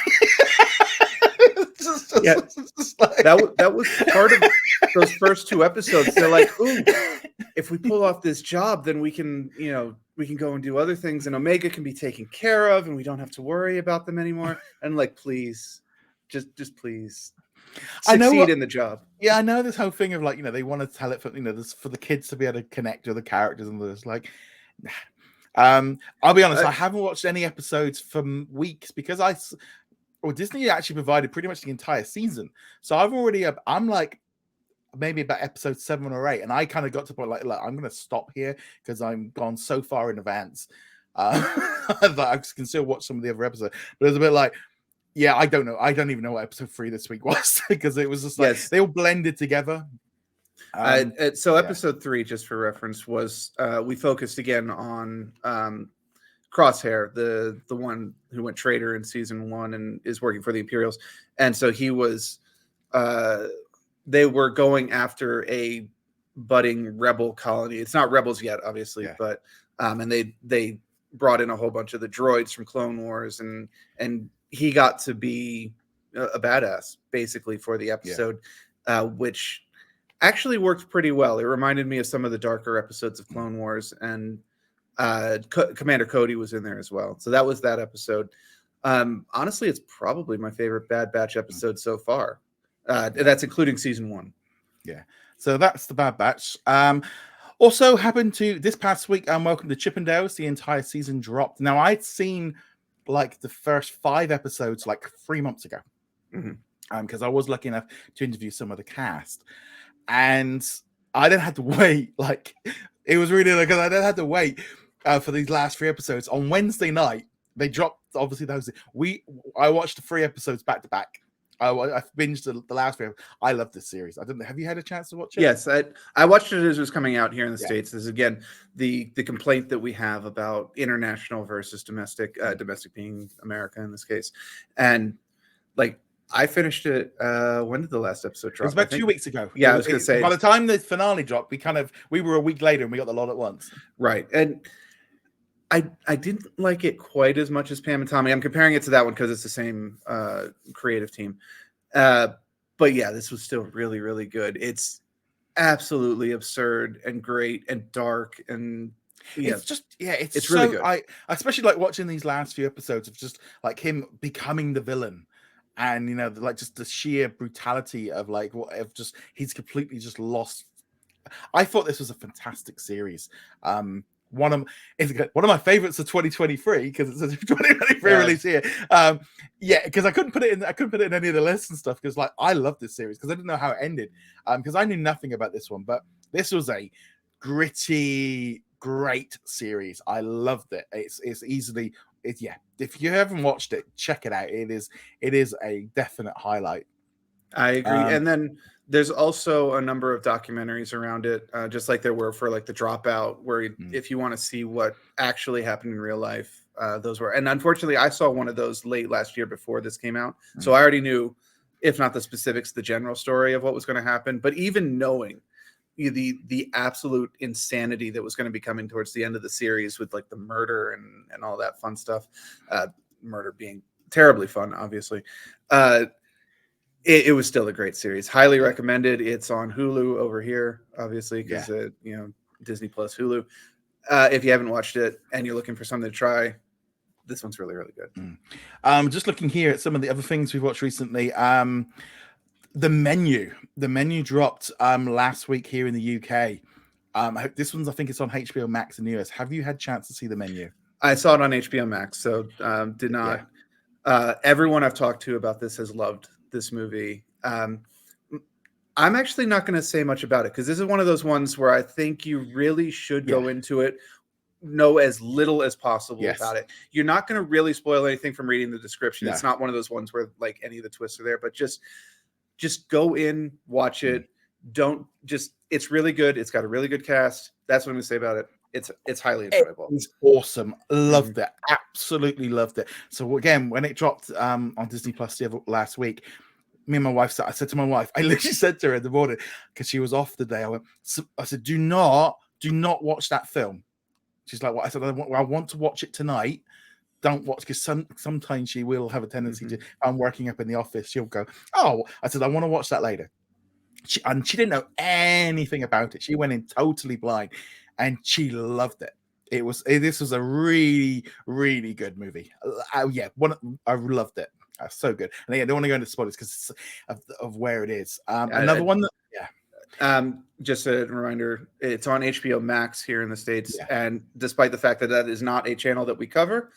S2: That was part of those first 2 episodes. They're like, ooh, if we pull off this job, then we can go and do other things, and Omega can be taken care of, and we don't have to worry about them anymore. And like, please, just please. succeed in the job.
S1: Yeah, I know this whole thing of like, they want to tell it for, this for the kids to be able to connect with the characters, and there's like, I'll be honest, I haven't watched any episodes for weeks because Disney actually provided pretty much the entire season. So I'm like maybe about episode 7 or 8, and I kind of got to the point like, look, I'm going to stop here because I'm gone so far in advance that I can still watch some of the other episodes. But it's a bit like, yeah, I don't know. I don't even know what episode 3 this week was because it was just like they all blended together.
S2: So episode 3, just for reference, was we focused again on Crosshair, the one who went traitor in season 1 and is working for the Imperials, and so he was. They were going after a budding rebel colony. It's not rebels yet, obviously, but and they brought in a whole bunch of the droids from Clone Wars, and he got to be a badass basically for the episode, which actually worked pretty well. It reminded me of some of the darker episodes of Clone Wars, and Commander Cody was in there as well. So that was that episode. Honestly, it's probably my favorite Bad Batch episode so far. That's including season 1.
S1: Yeah. So that's the Bad Batch. Also happened to this past week, Welcome to Chippendales. The entire season dropped. Now, I'd seen like the first 5 episodes like 3 months ago. Because I was lucky enough to interview some of the cast. And I then had to wait. Like, it was really because I then had to wait for these last 3 episodes. On Wednesday night, they dropped, obviously, those. I watched the 3 episodes back to back. I binged the last 3. I love this series. I don't know. Have you had a chance to watch it?
S2: Yes, I watched it as it was coming out here in the States. This is again the complaint that we have about international versus domestic, domestic being America in this case. And like I finished it. When did the last episode drop?
S1: It was about 2 weeks ago.
S2: Yeah, I was going to say.
S1: By the time the finale dropped, we were a week later and we got the lot at once.
S2: Right. And I didn't like it quite as much as Pam and Tommy. I'm comparing it to that one because it's the same creative team. But yeah, this was still really, really good. It's absolutely absurd and great and dark, and
S1: it's just it's
S2: really good.
S1: I especially like watching these last few episodes of just like him becoming the villain, and like just the sheer brutality of like he's completely just lost. I thought this was a fantastic series. One of my favorites of 2023 because it's a 2023 release here. Because I couldn't put it in any of the lists and stuff because like I love this series because I didn't know how it ended. Because I knew nothing about this one, but this was a gritty, great series. I loved it. It's easily if you haven't watched it, check it out. It is a definite highlight.
S2: I agree. And then there's also a number of documentaries around it, just like there were for like The Dropout, where if you want to see what actually happened in real life, those were. And unfortunately, I saw one of those late last year before this came out. So I already knew, if not the specifics, the general story of what was going to happen. But even knowing the absolute insanity that was going to be coming towards the end of the series with like the murder and all that fun stuff, murder being terribly fun, obviously. It was still a great series. Highly recommended. It's on Hulu over here, obviously, because Disney Plus Hulu. If you haven't watched it and you're looking for something to try, this one's really, really good.
S1: Just looking here at some of the other things we've watched recently. The Menu dropped last week here in the UK. This one's, I think it's on HBO Max in the US. Have you had a chance to see The Menu?
S2: I saw it on HBO Max, so did not. Everyone I've talked to about this has loved this movie. I'm actually not going to say much about it because this is one of those ones where I think you really should go into it, know as little as possible about it. You're not going to really spoil anything from reading the description. It's not one of those ones where like any of the twists are there, but just go in, watch it. It's really good. It's got a really good cast. That's what I'm going to say about it. It's highly enjoyable.
S1: It's awesome. Loved it. Absolutely loved it. So again, when it dropped on Disney Plus last week, me and my wife I said to my wife, I literally said to her in the morning because she was off the day. I said, do not watch that film. She's like, what? I said, I want to watch it tonight. Don't watch because sometimes she will have a tendency to. I'm working up in the office. She'll go, oh. I said, I want to watch that later. She didn't know anything about it. She went in totally blind. And she loved it. This was a really, really good movie. I loved it. So good. And I don't want to go into spoilers because of where it is.
S2: I,
S1: One that,
S2: just a reminder, it's on HBO Max here in the States,
S1: Yeah.
S2: and despite the fact that that is not a channel that we cover,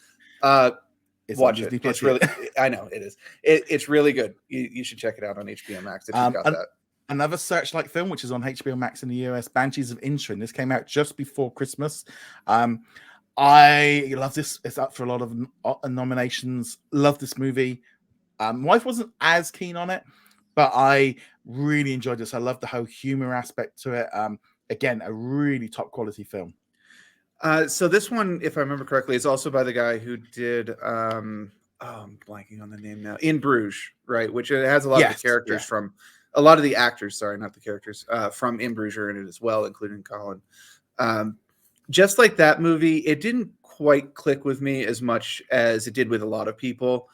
S1: it's
S2: watch
S1: on
S2: it.
S1: Disney+.
S2: It's really, I know it is. It's really good. You should check it out on HBO Max if you've got that.
S1: Another Searchlight film, which is on HBO Max in the US, Banshees of Inisherin. This came out just before Christmas. I love this. It's up for a lot of nominations. Love this movie. My wife wasn't as keen on it, but I really enjoyed this. I love the whole humor aspect to it. Again, a really top quality film.
S2: So this one, if I remember correctly, is also by the guy who did I'm blanking on the name now. In Bruges, right? Which it has a lot of the characters from a lot of the actors, sorry, not the characters, from In Bruges are in it as well, including Colin. Just like that movie, it didn't quite click with me as much as it did with a lot of people,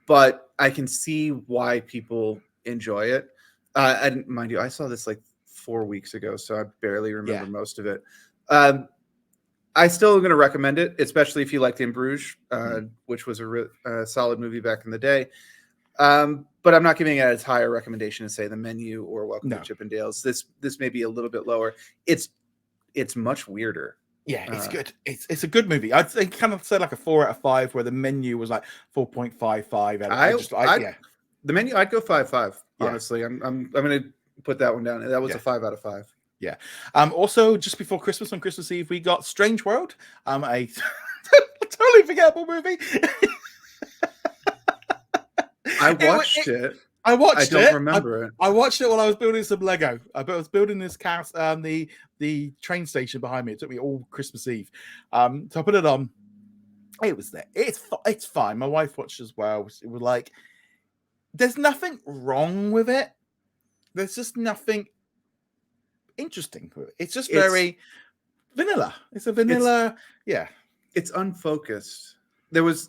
S2: but I can see why people enjoy it. And mind you, I saw this like 4 weeks ago, so I barely remember most of it. I still am going to recommend it, especially if you liked In Bruges, which was a solid movie back in the day. But I'm not giving it as high a recommendation as say The Menu or Welcome to Chippendales. This may be a little bit lower. It's much weirder.
S1: Yeah, it's good. It's a good movie. I'd say kind of say like a 4 out of 5, where The Menu was like 4.55.
S2: The Menu, I'd go 5.5. Honestly, I'm going to put that one down. That was a 5 out of 5.
S1: Yeah. Also, just before Christmas, on Christmas Eve, we got Strange World. A totally forgettable movie.
S2: I watched it.
S1: I
S2: don't remember it.
S1: I watched it while I was building some Lego. I was building this house, the train station behind me. It took me all Christmas Eve. So I put it on. It was there. It's fine. My wife watched as well. It was like, there's nothing wrong with it. There's just nothing interesting with it. It's just very vanilla. It's a vanilla.
S2: It's unfocused. It was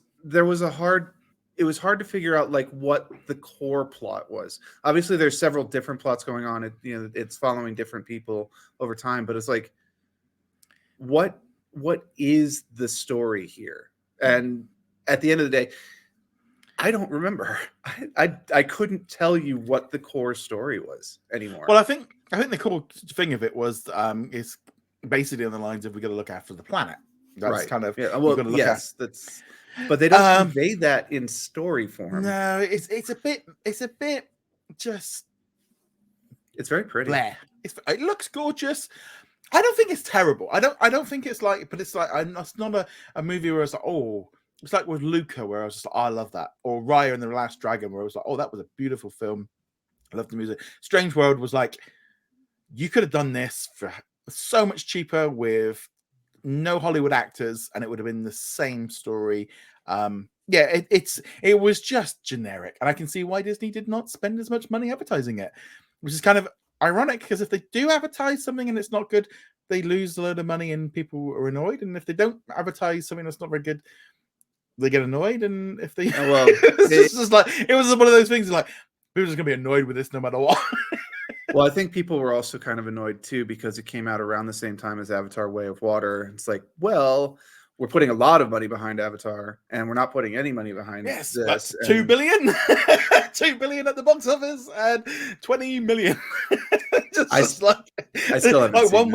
S2: hard to figure out like what the core plot was. Obviously there's several different plots going on. It's following different people over time, but it's like, what is the story here? And at the end of the day, I don't remember. I couldn't tell you what the core story was anymore.
S1: Well, I think the cool thing of it was is basically on the lines of we got to look after the planet. That's kind of
S2: that's. But they don't convey that in story form.
S1: No, it's a bit just.
S2: It's very pretty.
S1: Blair. It looks gorgeous. I don't think it's terrible. I don't think it's like, but it's like it's not a movie where it's like, oh, it's like with Luca where I was just like, oh, I love that, or Raya and the Last Dragon where I was like, oh, that was a beautiful film. I love the music. Strange World was like, you could have done this for so much cheaper with no Hollywood actors, and it would have been the same story. It was just generic, and I can see why Disney did not spend as much money advertising it, which is kind of ironic because if they do advertise something and it's not good, they lose a load of money and people are annoyed, and if they don't advertise something that's not very good, they get annoyed. And if they it was one of those things like people are just gonna be annoyed with this no matter what.
S2: Well, I think people were also kind of annoyed too because it came out around the same time as Avatar: Way of Water. It's like, well, we're putting a lot of money behind Avatar, and we're not putting any money behind this.
S1: $2 billion, $2 billion at the box office, and 20 million.
S2: I still haven't
S1: like
S2: seen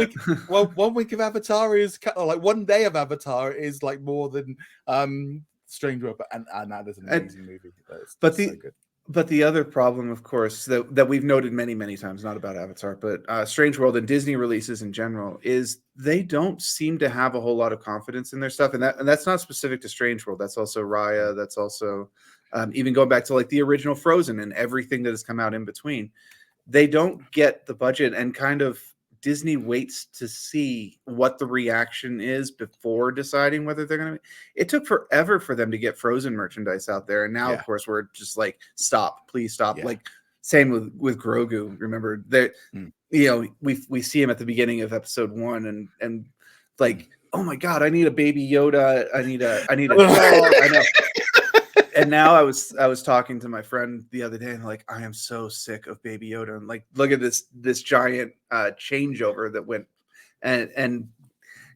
S1: one week of Avatar is like one day of Avatar is like more than Strange World, and that is an amazing movie.
S2: But the other problem, of course, that we've noted many, many times, not about Avatar, but Strange World and Disney releases in general, is they don't seem to have a whole lot of confidence in their stuff. And that's not specific to Strange World. That's also Raya. That's also even going back to like the original Frozen and everything that has come out in between. They don't get the budget, and kind of Disney waits to see what the reaction is before deciding whether they're going to. It took forever for them to get Frozen merchandise out there, and now, of course, we're just like, stop, please stop. Yeah. Like same with Grogu. Remember that we see him at the beginning of episode 1, and like, oh my god, I need a baby Yoda. I need a doll. I know. And now I was talking to my friend the other day, and like, I am so sick of Baby Yoda. And like, look at this giant changeover that went, and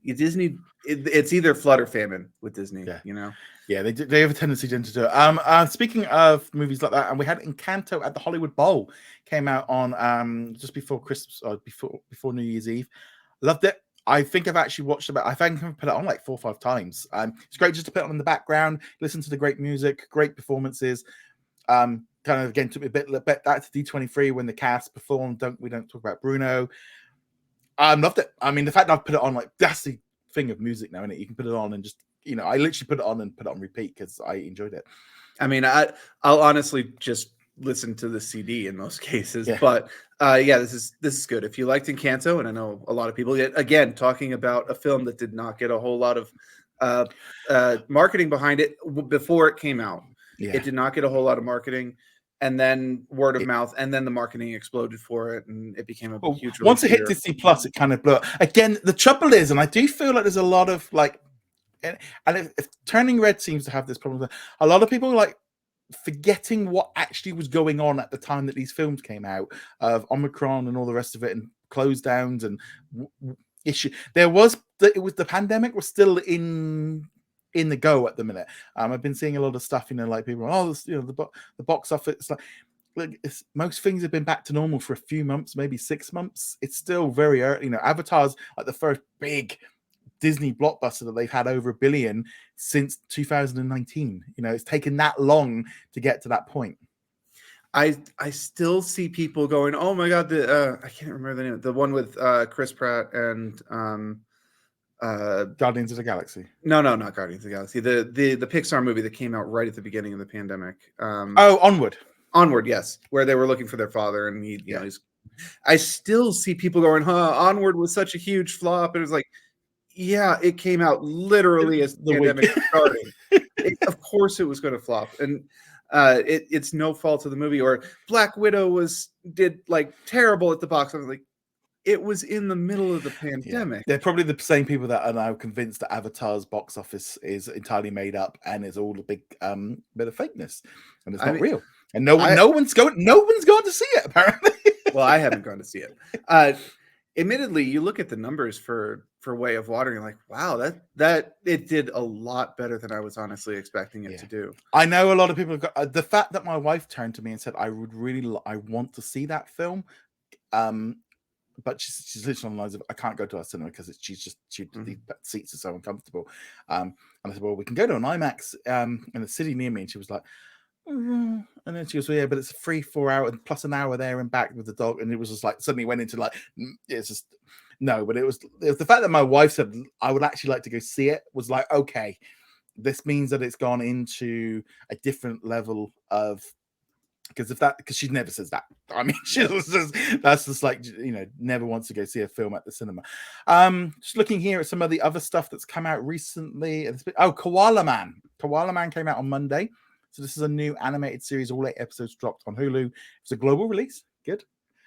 S2: Disney. It's either flood or famine with Disney. Yeah.
S1: Yeah, they have a tendency to do it. Speaking of movies like that, and we had Encanto at the Hollywood Bowl, came out on just before Christmas or before New Year's Eve. Loved it. I think I've actually watched about. I think I've put it on like 4 or 5 times. It's great just to put it on in the background, listen to the great music, great performances. Kind of again took me a bit back to D23 when the cast performed. We don't talk about Bruno. Loved it. I mean, the fact that I've put it on, like, that's the thing of music now, isn't it? You can put it on and just, I literally put it on and put it on repeat because I enjoyed it.
S2: I mean, I'll honestly just listen to the CD in most cases,
S1: Yeah.
S2: but yeah, this is good. If you liked Encanto, and I know a lot of people, yet again, talking about a film that did not get a whole lot of marketing behind it before it came out.
S1: Yeah.
S2: It did not get a whole lot of marketing, and then word of mouth, and then the marketing exploded for it, and it became a huge.
S1: Once it hit Disney Plus, it kind of blew up. Again, the trouble is, and I do feel like there's a lot of like, and if Turning Red seems to have this problem, a lot of people like forgetting what actually was going on at the time that these films came out, of Omicron and all the rest of it, and close downs and issue. It was the pandemic was still in the go at the minute. I've been seeing a lot of stuff, like people, the box office, like most things have been back to normal for a few months, maybe 6 months. It's still very early. Avatar's like the first big Disney blockbuster that they've had over $1 billion since 2019. It's taken that long to get to that point.
S2: I still see people going, oh my god, I can't remember the name, the one with Chris Pratt and
S1: Guardians of the Galaxy.
S2: No, not Guardians of the Galaxy. The Pixar movie that came out right at the beginning of the pandemic.
S1: Onward.
S2: Onward, yes, where they were looking for their father, and I still see people going, Onward was such a huge flop, and it was like, yeah, it came out literally as the pandemic started. Of course, it was going to flop, and it's no fault of the movie. Or Black Widow did like terrible at the box office. Like, it was in the middle of the pandemic.
S1: Yeah. They're probably the same people that are now convinced that Avatar's box office is entirely made up and is all a big bit of fakeness, and it's not real. And no one's going to see it, apparently.
S2: Well, I haven't gone to see it. Admittedly, you look at the numbers for Way of Water, and you're like, wow, that it did a lot better than I was honestly expecting it to do.
S1: I know a lot of people have got the fact that my wife turned to me and said, I want to see that film. But she's literally on the lines of, I can't go to our cinema because the seats are so uncomfortable. And I said, well, we can go to an IMAX in the city near me. And she was like, and then she goes, well, yeah, but it's a free 4 hour plus an hour there and back with the dog. And it was just like suddenly went into like, it's just no. But it was the fact that my wife said I would actually like to go see it was like, okay, this means that it's gone into a different level of. Because she never says that. I mean, that's just like, never wants to go see a film at the cinema. Just looking here at some of the other stuff that's come out recently. Koala Man. Koala Man came out on Monday. So this is a new animated series. All 8 episodes dropped on Hulu. It's a global release. Good.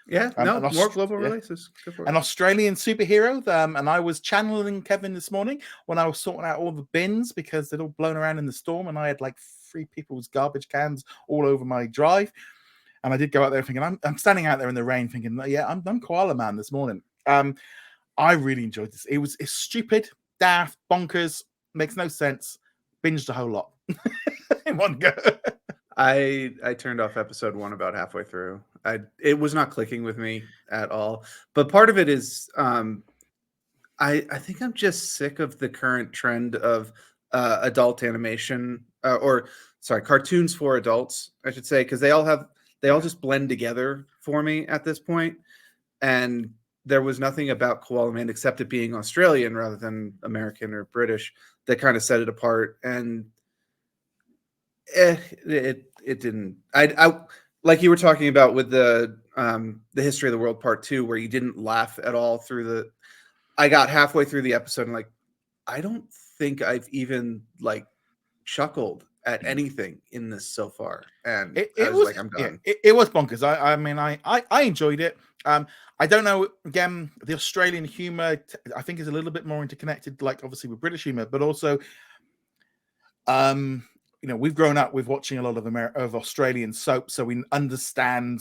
S2: Yeah, more global releases. Good for it.
S1: An Australian superhero. And I was channeling Kevin this morning when I was sorting out all the bins because they'd all blown around in the storm, and I had like 3 people's garbage cans all over my drive. And I did go out there thinking, I'm standing out there in the rain thinking, yeah, I'm Koala Man this morning. I really enjoyed this. It's stupid, daft, bonkers, makes no sense. Binged a whole lot in one go.
S2: I turned off episode 1 about halfway through. It was not clicking with me at all. But part of it is I think I'm just sick of the current trend of adult animation cartoons for adults, I should say, because they all just blend together for me at this point. And there was nothing about Koala Man except it being Australian rather than American or British that kind of set it apart. And it didn't. I like you were talking about with the History of the World Part 2, where you didn't laugh at all through I got halfway through the episode and like, I don't think I've even like chuckled at anything in this so far, and I was like, I'm done.
S1: It was bonkers. I mean, I enjoyed it. I don't know. Again, the Australian humor, I think, is a little bit more interconnected, like obviously with British humor, but also, we've grown up with watching a lot of Australian soap, so we understand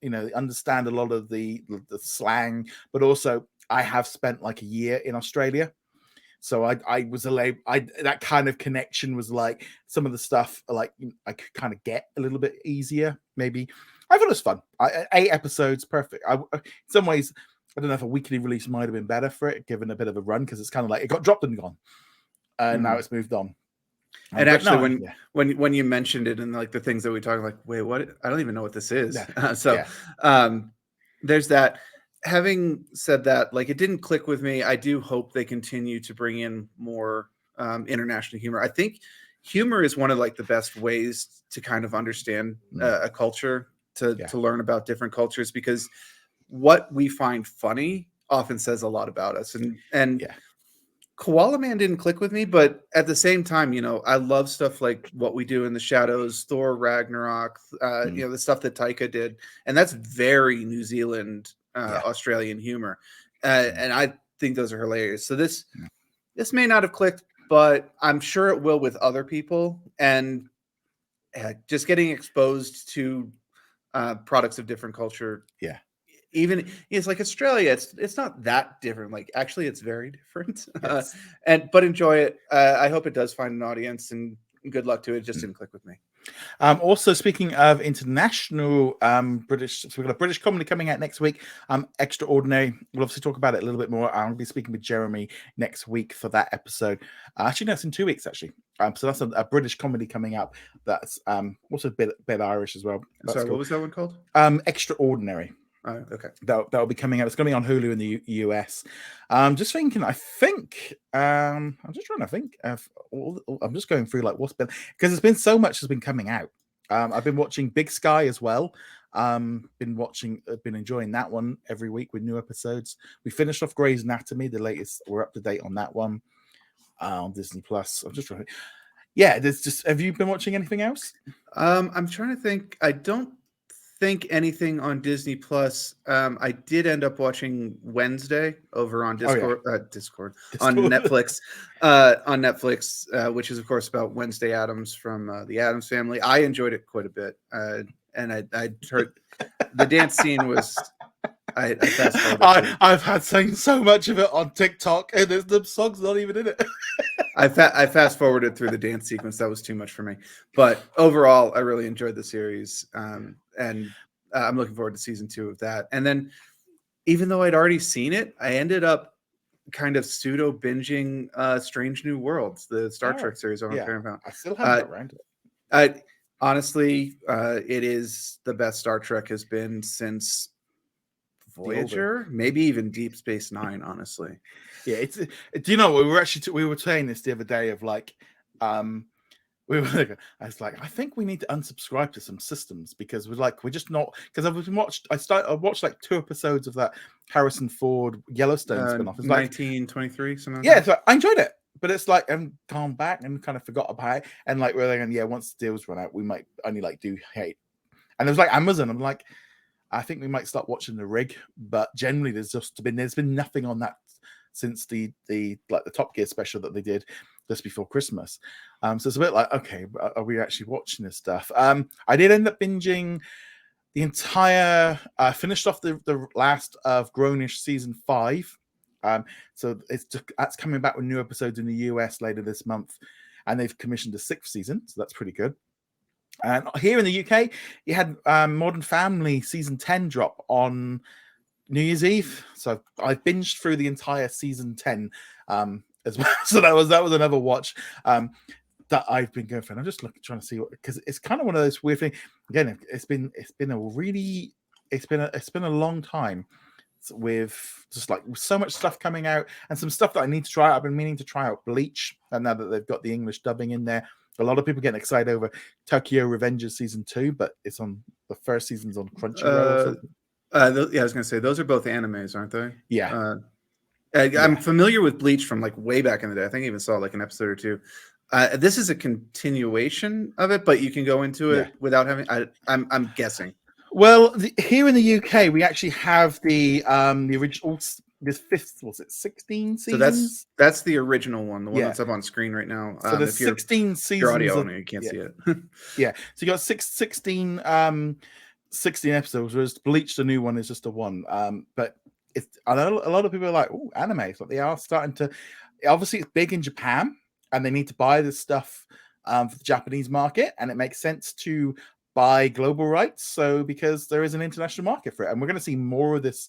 S1: a lot of the slang, but also I have spent like a year in Australia. So I was that kind of connection was like some of the stuff like I could kind of get a little bit easier. Maybe I thought it was fun. 8 episodes, perfect. In some ways, I don't know if a weekly release might have been better for it, given a bit of a run, because it's kind of like it got dropped and gone, and now it's moved on.
S2: And actually, when you mentioned it and like the things that we talk, like, wait, what? I don't even know what this is. There's that. Having said that, like, it didn't click with me. I do hope they continue to bring in more international humor. I think humor is one of like the best ways to kind of understand a culture, to learn about different cultures, because what we find funny often says a lot about us. And Koala Man didn't click with me, but at the same time, I love stuff like What We Do in the Shadows, Thor Ragnarok, the stuff that Taika did, and that's very New Zealand, Australian humor, and I think those are hilarious. So this may not have clicked, but I'm sure it will with other people, and just getting exposed to products of different culture. Even it's like Australia, it's not that different. Like, actually, it's very different. But enjoy it. I hope it does find an audience, and good luck to it. It just didn't click with me.
S1: Also, speaking of international British, so we've got a British comedy coming out next week. Extraordinary. We'll obviously talk about it a little bit more. I'll be speaking with Jeremy next week for that episode. Actually, no, it's in 2 weeks. Actually, so that's a British comedy coming up. That's also a bit Irish as well.
S2: Sorry, what was that one called?
S1: Extraordinary.
S2: Okay.
S1: That'll be coming out. It's going to be on Hulu in the US. Just thinking, I'm just trying to think. I'm just going through like what's been, because there's been so much has been coming out. I've been watching Big Sky as well. Been enjoying that one every week with new episodes. We finished off Grey's Anatomy, the latest. We're up to date on that one on Disney Plus. I'm just trying to. Yeah, there's just. Have you been watching anything else?
S2: I'm trying to think. I don't think anything on Disney Plus. I did end up watching Wednesday over on Discord on Netflix, which is of course about Wednesday Addams from the Addams Family. I enjoyed it quite a bit, and I heard the dance scene was.
S1: I've had seen so much of it on TikTok, and the song's not even in it.
S2: I fast forwarded through the dance sequence. That was too much for me. But overall, I really enjoyed the series, and I'm looking forward to season 2 of that. And then, even though I'd already seen it, I ended up kind of pseudo binging Strange New Worlds, the Star Trek series on Paramount.
S1: I still haven't got around it.
S2: Honestly, it is the best Star Trek has been since Voyager, maybe even Deep Space Nine. Honestly,
S1: it's. Do you know we were saying this the other day of like, I was like, I think we need to unsubscribe to some systems because we're just not, because I watched like 2 episodes of that Harrison Ford Yellowstone spin-off. It's
S2: 1923, something.
S1: Yeah, so I enjoyed it, but it's like I've gone back and kind of forgot about it, and like we're thinking, once the deals run out, we might only like do hate. And it was like Amazon. I'm like, I think we might start watching The Rig, but generally there's been nothing on that since the Top Gear special that they did just before Christmas. So it's a bit like, okay, are we actually watching this stuff? I did end up binging the entire. Finished off the last of Grownish season 5. So that's coming back with new episodes in the US later this month, and they've commissioned a 6th season, so that's pretty good. And here in the UK, you had Modern Family season 10 drop on New Year's Eve. So I binged through the entire season 10 as well. So that was another watch that I've been going for. And I'm just trying to see because it's kind of one of those weird things. Again, it's been a long time with just like so much stuff coming out and some stuff that I need to try out. I've been meaning to try out Bleach, and now that they've got the English dubbing in there. A lot of people getting excited over Tokyo Revengers season 2, but it's on the first season's on Crunchyroll.
S2: I was going to say those are both animes, aren't they?
S1: Yeah.
S2: I'm familiar with Bleach from like way back in the day. I think I even saw like an episode or 2. This is a continuation of it, but you can go into it without having. I'm guessing.
S1: Well, here in the UK, we actually have the original. This 5th, was it 16 seasons?
S2: So that's the original one, the one that's up on screen right now.
S1: So there's 16 seasons.
S2: Your audio only, you can't see it.
S1: Yeah. So you got 16 episodes, whereas Bleach, the new one, is just a 1. But I know a lot of people are like, oh, anime. So they are starting to. obviously it's big in Japan, and they need to buy this stuff for the Japanese market, and it makes sense to buy global rights. So because there is an international market for it, and we're going to see more of this.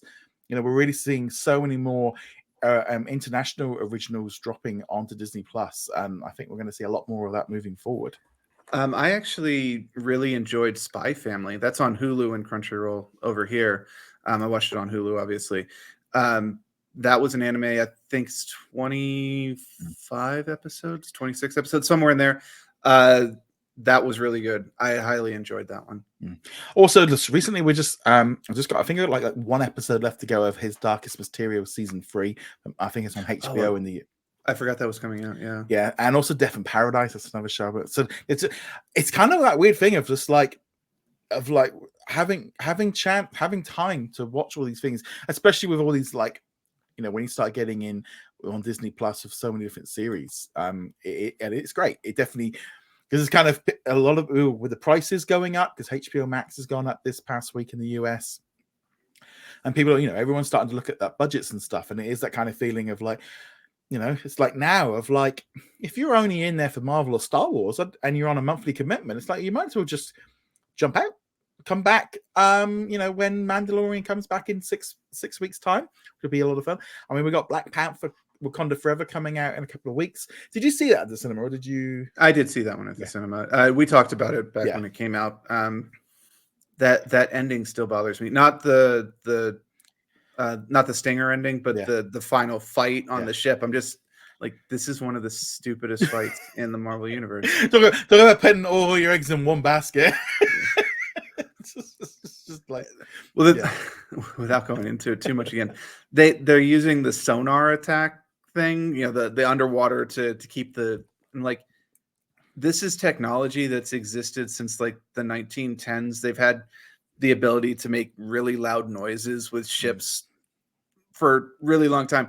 S1: We're really seeing so many more international originals dropping onto Disney Plus, and I think we're going to see a lot more of that moving forward.
S2: I actually really enjoyed Spy Family. That's on Hulu and Crunchyroll over here. I watched it on Hulu, obviously. That was an anime, I think it's 25 episodes, 26 episodes, somewhere in there. That was really good. I highly enjoyed that one.
S1: Also, just recently I just got, I think I got like one episode left to go of His Darkest Mysterious season 3. I think it's on HBO in the.
S2: I forgot that was coming out.
S1: Yeah, and also Death in Paradise. That's another show. But so it's kind of that weird thing of just like having time to watch all these things, especially with all these when you start getting in on Disney Plus with so many different series. And it's great. It definitely, because it's kind of a lot of with the prices going up, because HBO Max has gone up this past week in the US. And people, everyone's starting to look at that budgets and stuff, and it is that kind of feeling of like. It's like now of like, if you're only in there for Marvel or Star Wars and you're on a monthly commitment, it's like you might as well just jump out, come back. When Mandalorian comes back in six weeks' time, it'll be a lot of fun. I mean, we got Black Panther, Wakanda Forever coming out in a couple of weeks. Did you see that at the cinema, or did you?
S2: I did see that one at the cinema. We talked about it back when it came out. That ending still bothers me. Not the Stinger ending, but the final fight on the ship. I'm just like, this is one of the stupidest fights in the Marvel universe.
S1: Talk about putting all your eggs in one basket. It's just like,
S2: without going into it too much again, they're using the sonar attack thing, the underwater to keep this is technology that's existed since like the 1910s. They've had the ability to make really loud noises with ships for a really long time.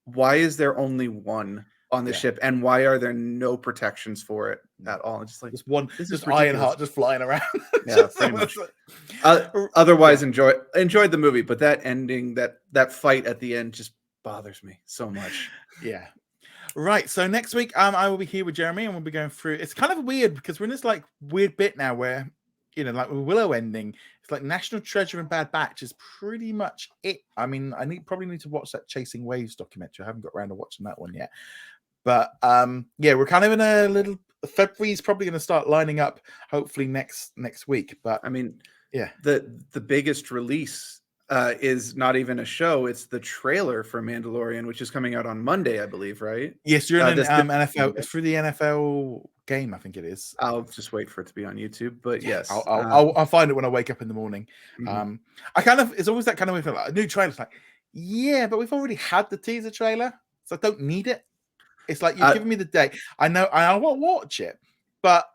S2: Why is there only one on the ship, and why are there no protections for it at all? It's just like
S1: just Ironheart just flying around.
S2: Yeah, pretty much. Otherwise, enjoyed the movie, but that ending, that fight at the end, just bothers me so much.
S1: Yeah. Right. So next week, I will be here with Jeremy, and we'll be going through. It's kind of weird because we're in this like weird bit now where. Like with Willow ending, it's like National Treasure and Bad Batch is pretty much it. I mean, probably need to watch that Chasing Waves documentary. I haven't got around to watching that one yet. But we're kind of in a little. February's probably going to start lining up. Hopefully next week. But
S2: I mean, the biggest release is not even a show. It's the trailer for Mandalorian, which is coming out on Monday, I believe. Right?
S1: Yes, you're in NFL. It's through the NFL game, I think it is.
S2: I'll just wait for it to be on YouTube, but yes,
S1: I'll find it when I wake up in the morning.
S2: Mm-hmm.
S1: It's always that kind of way, like a new trailer. It's like, but we've already had the teaser trailer, so I don't need it. It's like you're giving me the day. I know I want to watch it, but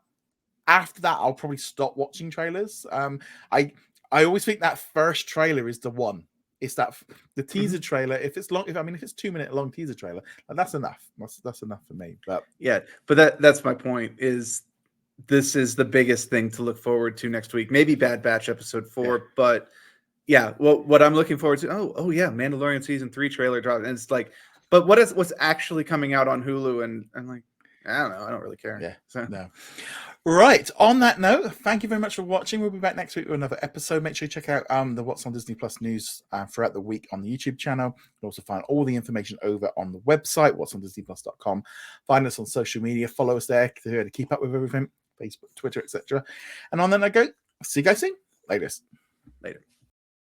S1: after that, I'll probably stop watching trailers. I always think that first trailer is the one. It's that the teaser trailer. If it's long, if it's 2-minute long teaser trailer, that's enough. That's enough for me. But
S2: that's my point. Is this is the biggest thing to look forward to next week? Maybe Bad Batch episode 4, but what I'm looking forward to. Mandalorian season 3 trailer dropped, and it's like, but what's actually coming out on Hulu? And I'm like, I don't know. I don't really care.
S1: Yeah. So. No. Right. On that note, thank you very much for watching. We'll be back next week with another episode. Make sure you check out the What's on Disney Plus news throughout the week on the YouTube channel. You'll also find all the information over on the website, whatsondisneyplus.com. Find us on social media. Follow us there to keep up with everything. Facebook, Twitter, etc. And on that note, see you guys soon. Later.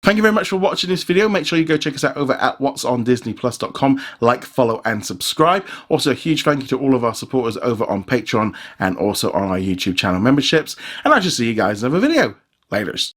S1: Thank you very much for watching this video. Make sure you go check us out over at whatsondisneyplus.com. Like, follow, and subscribe. Also, a huge thank you to all of our supporters over on Patreon and also on our YouTube channel memberships. And I shall see you guys in another video. Laters.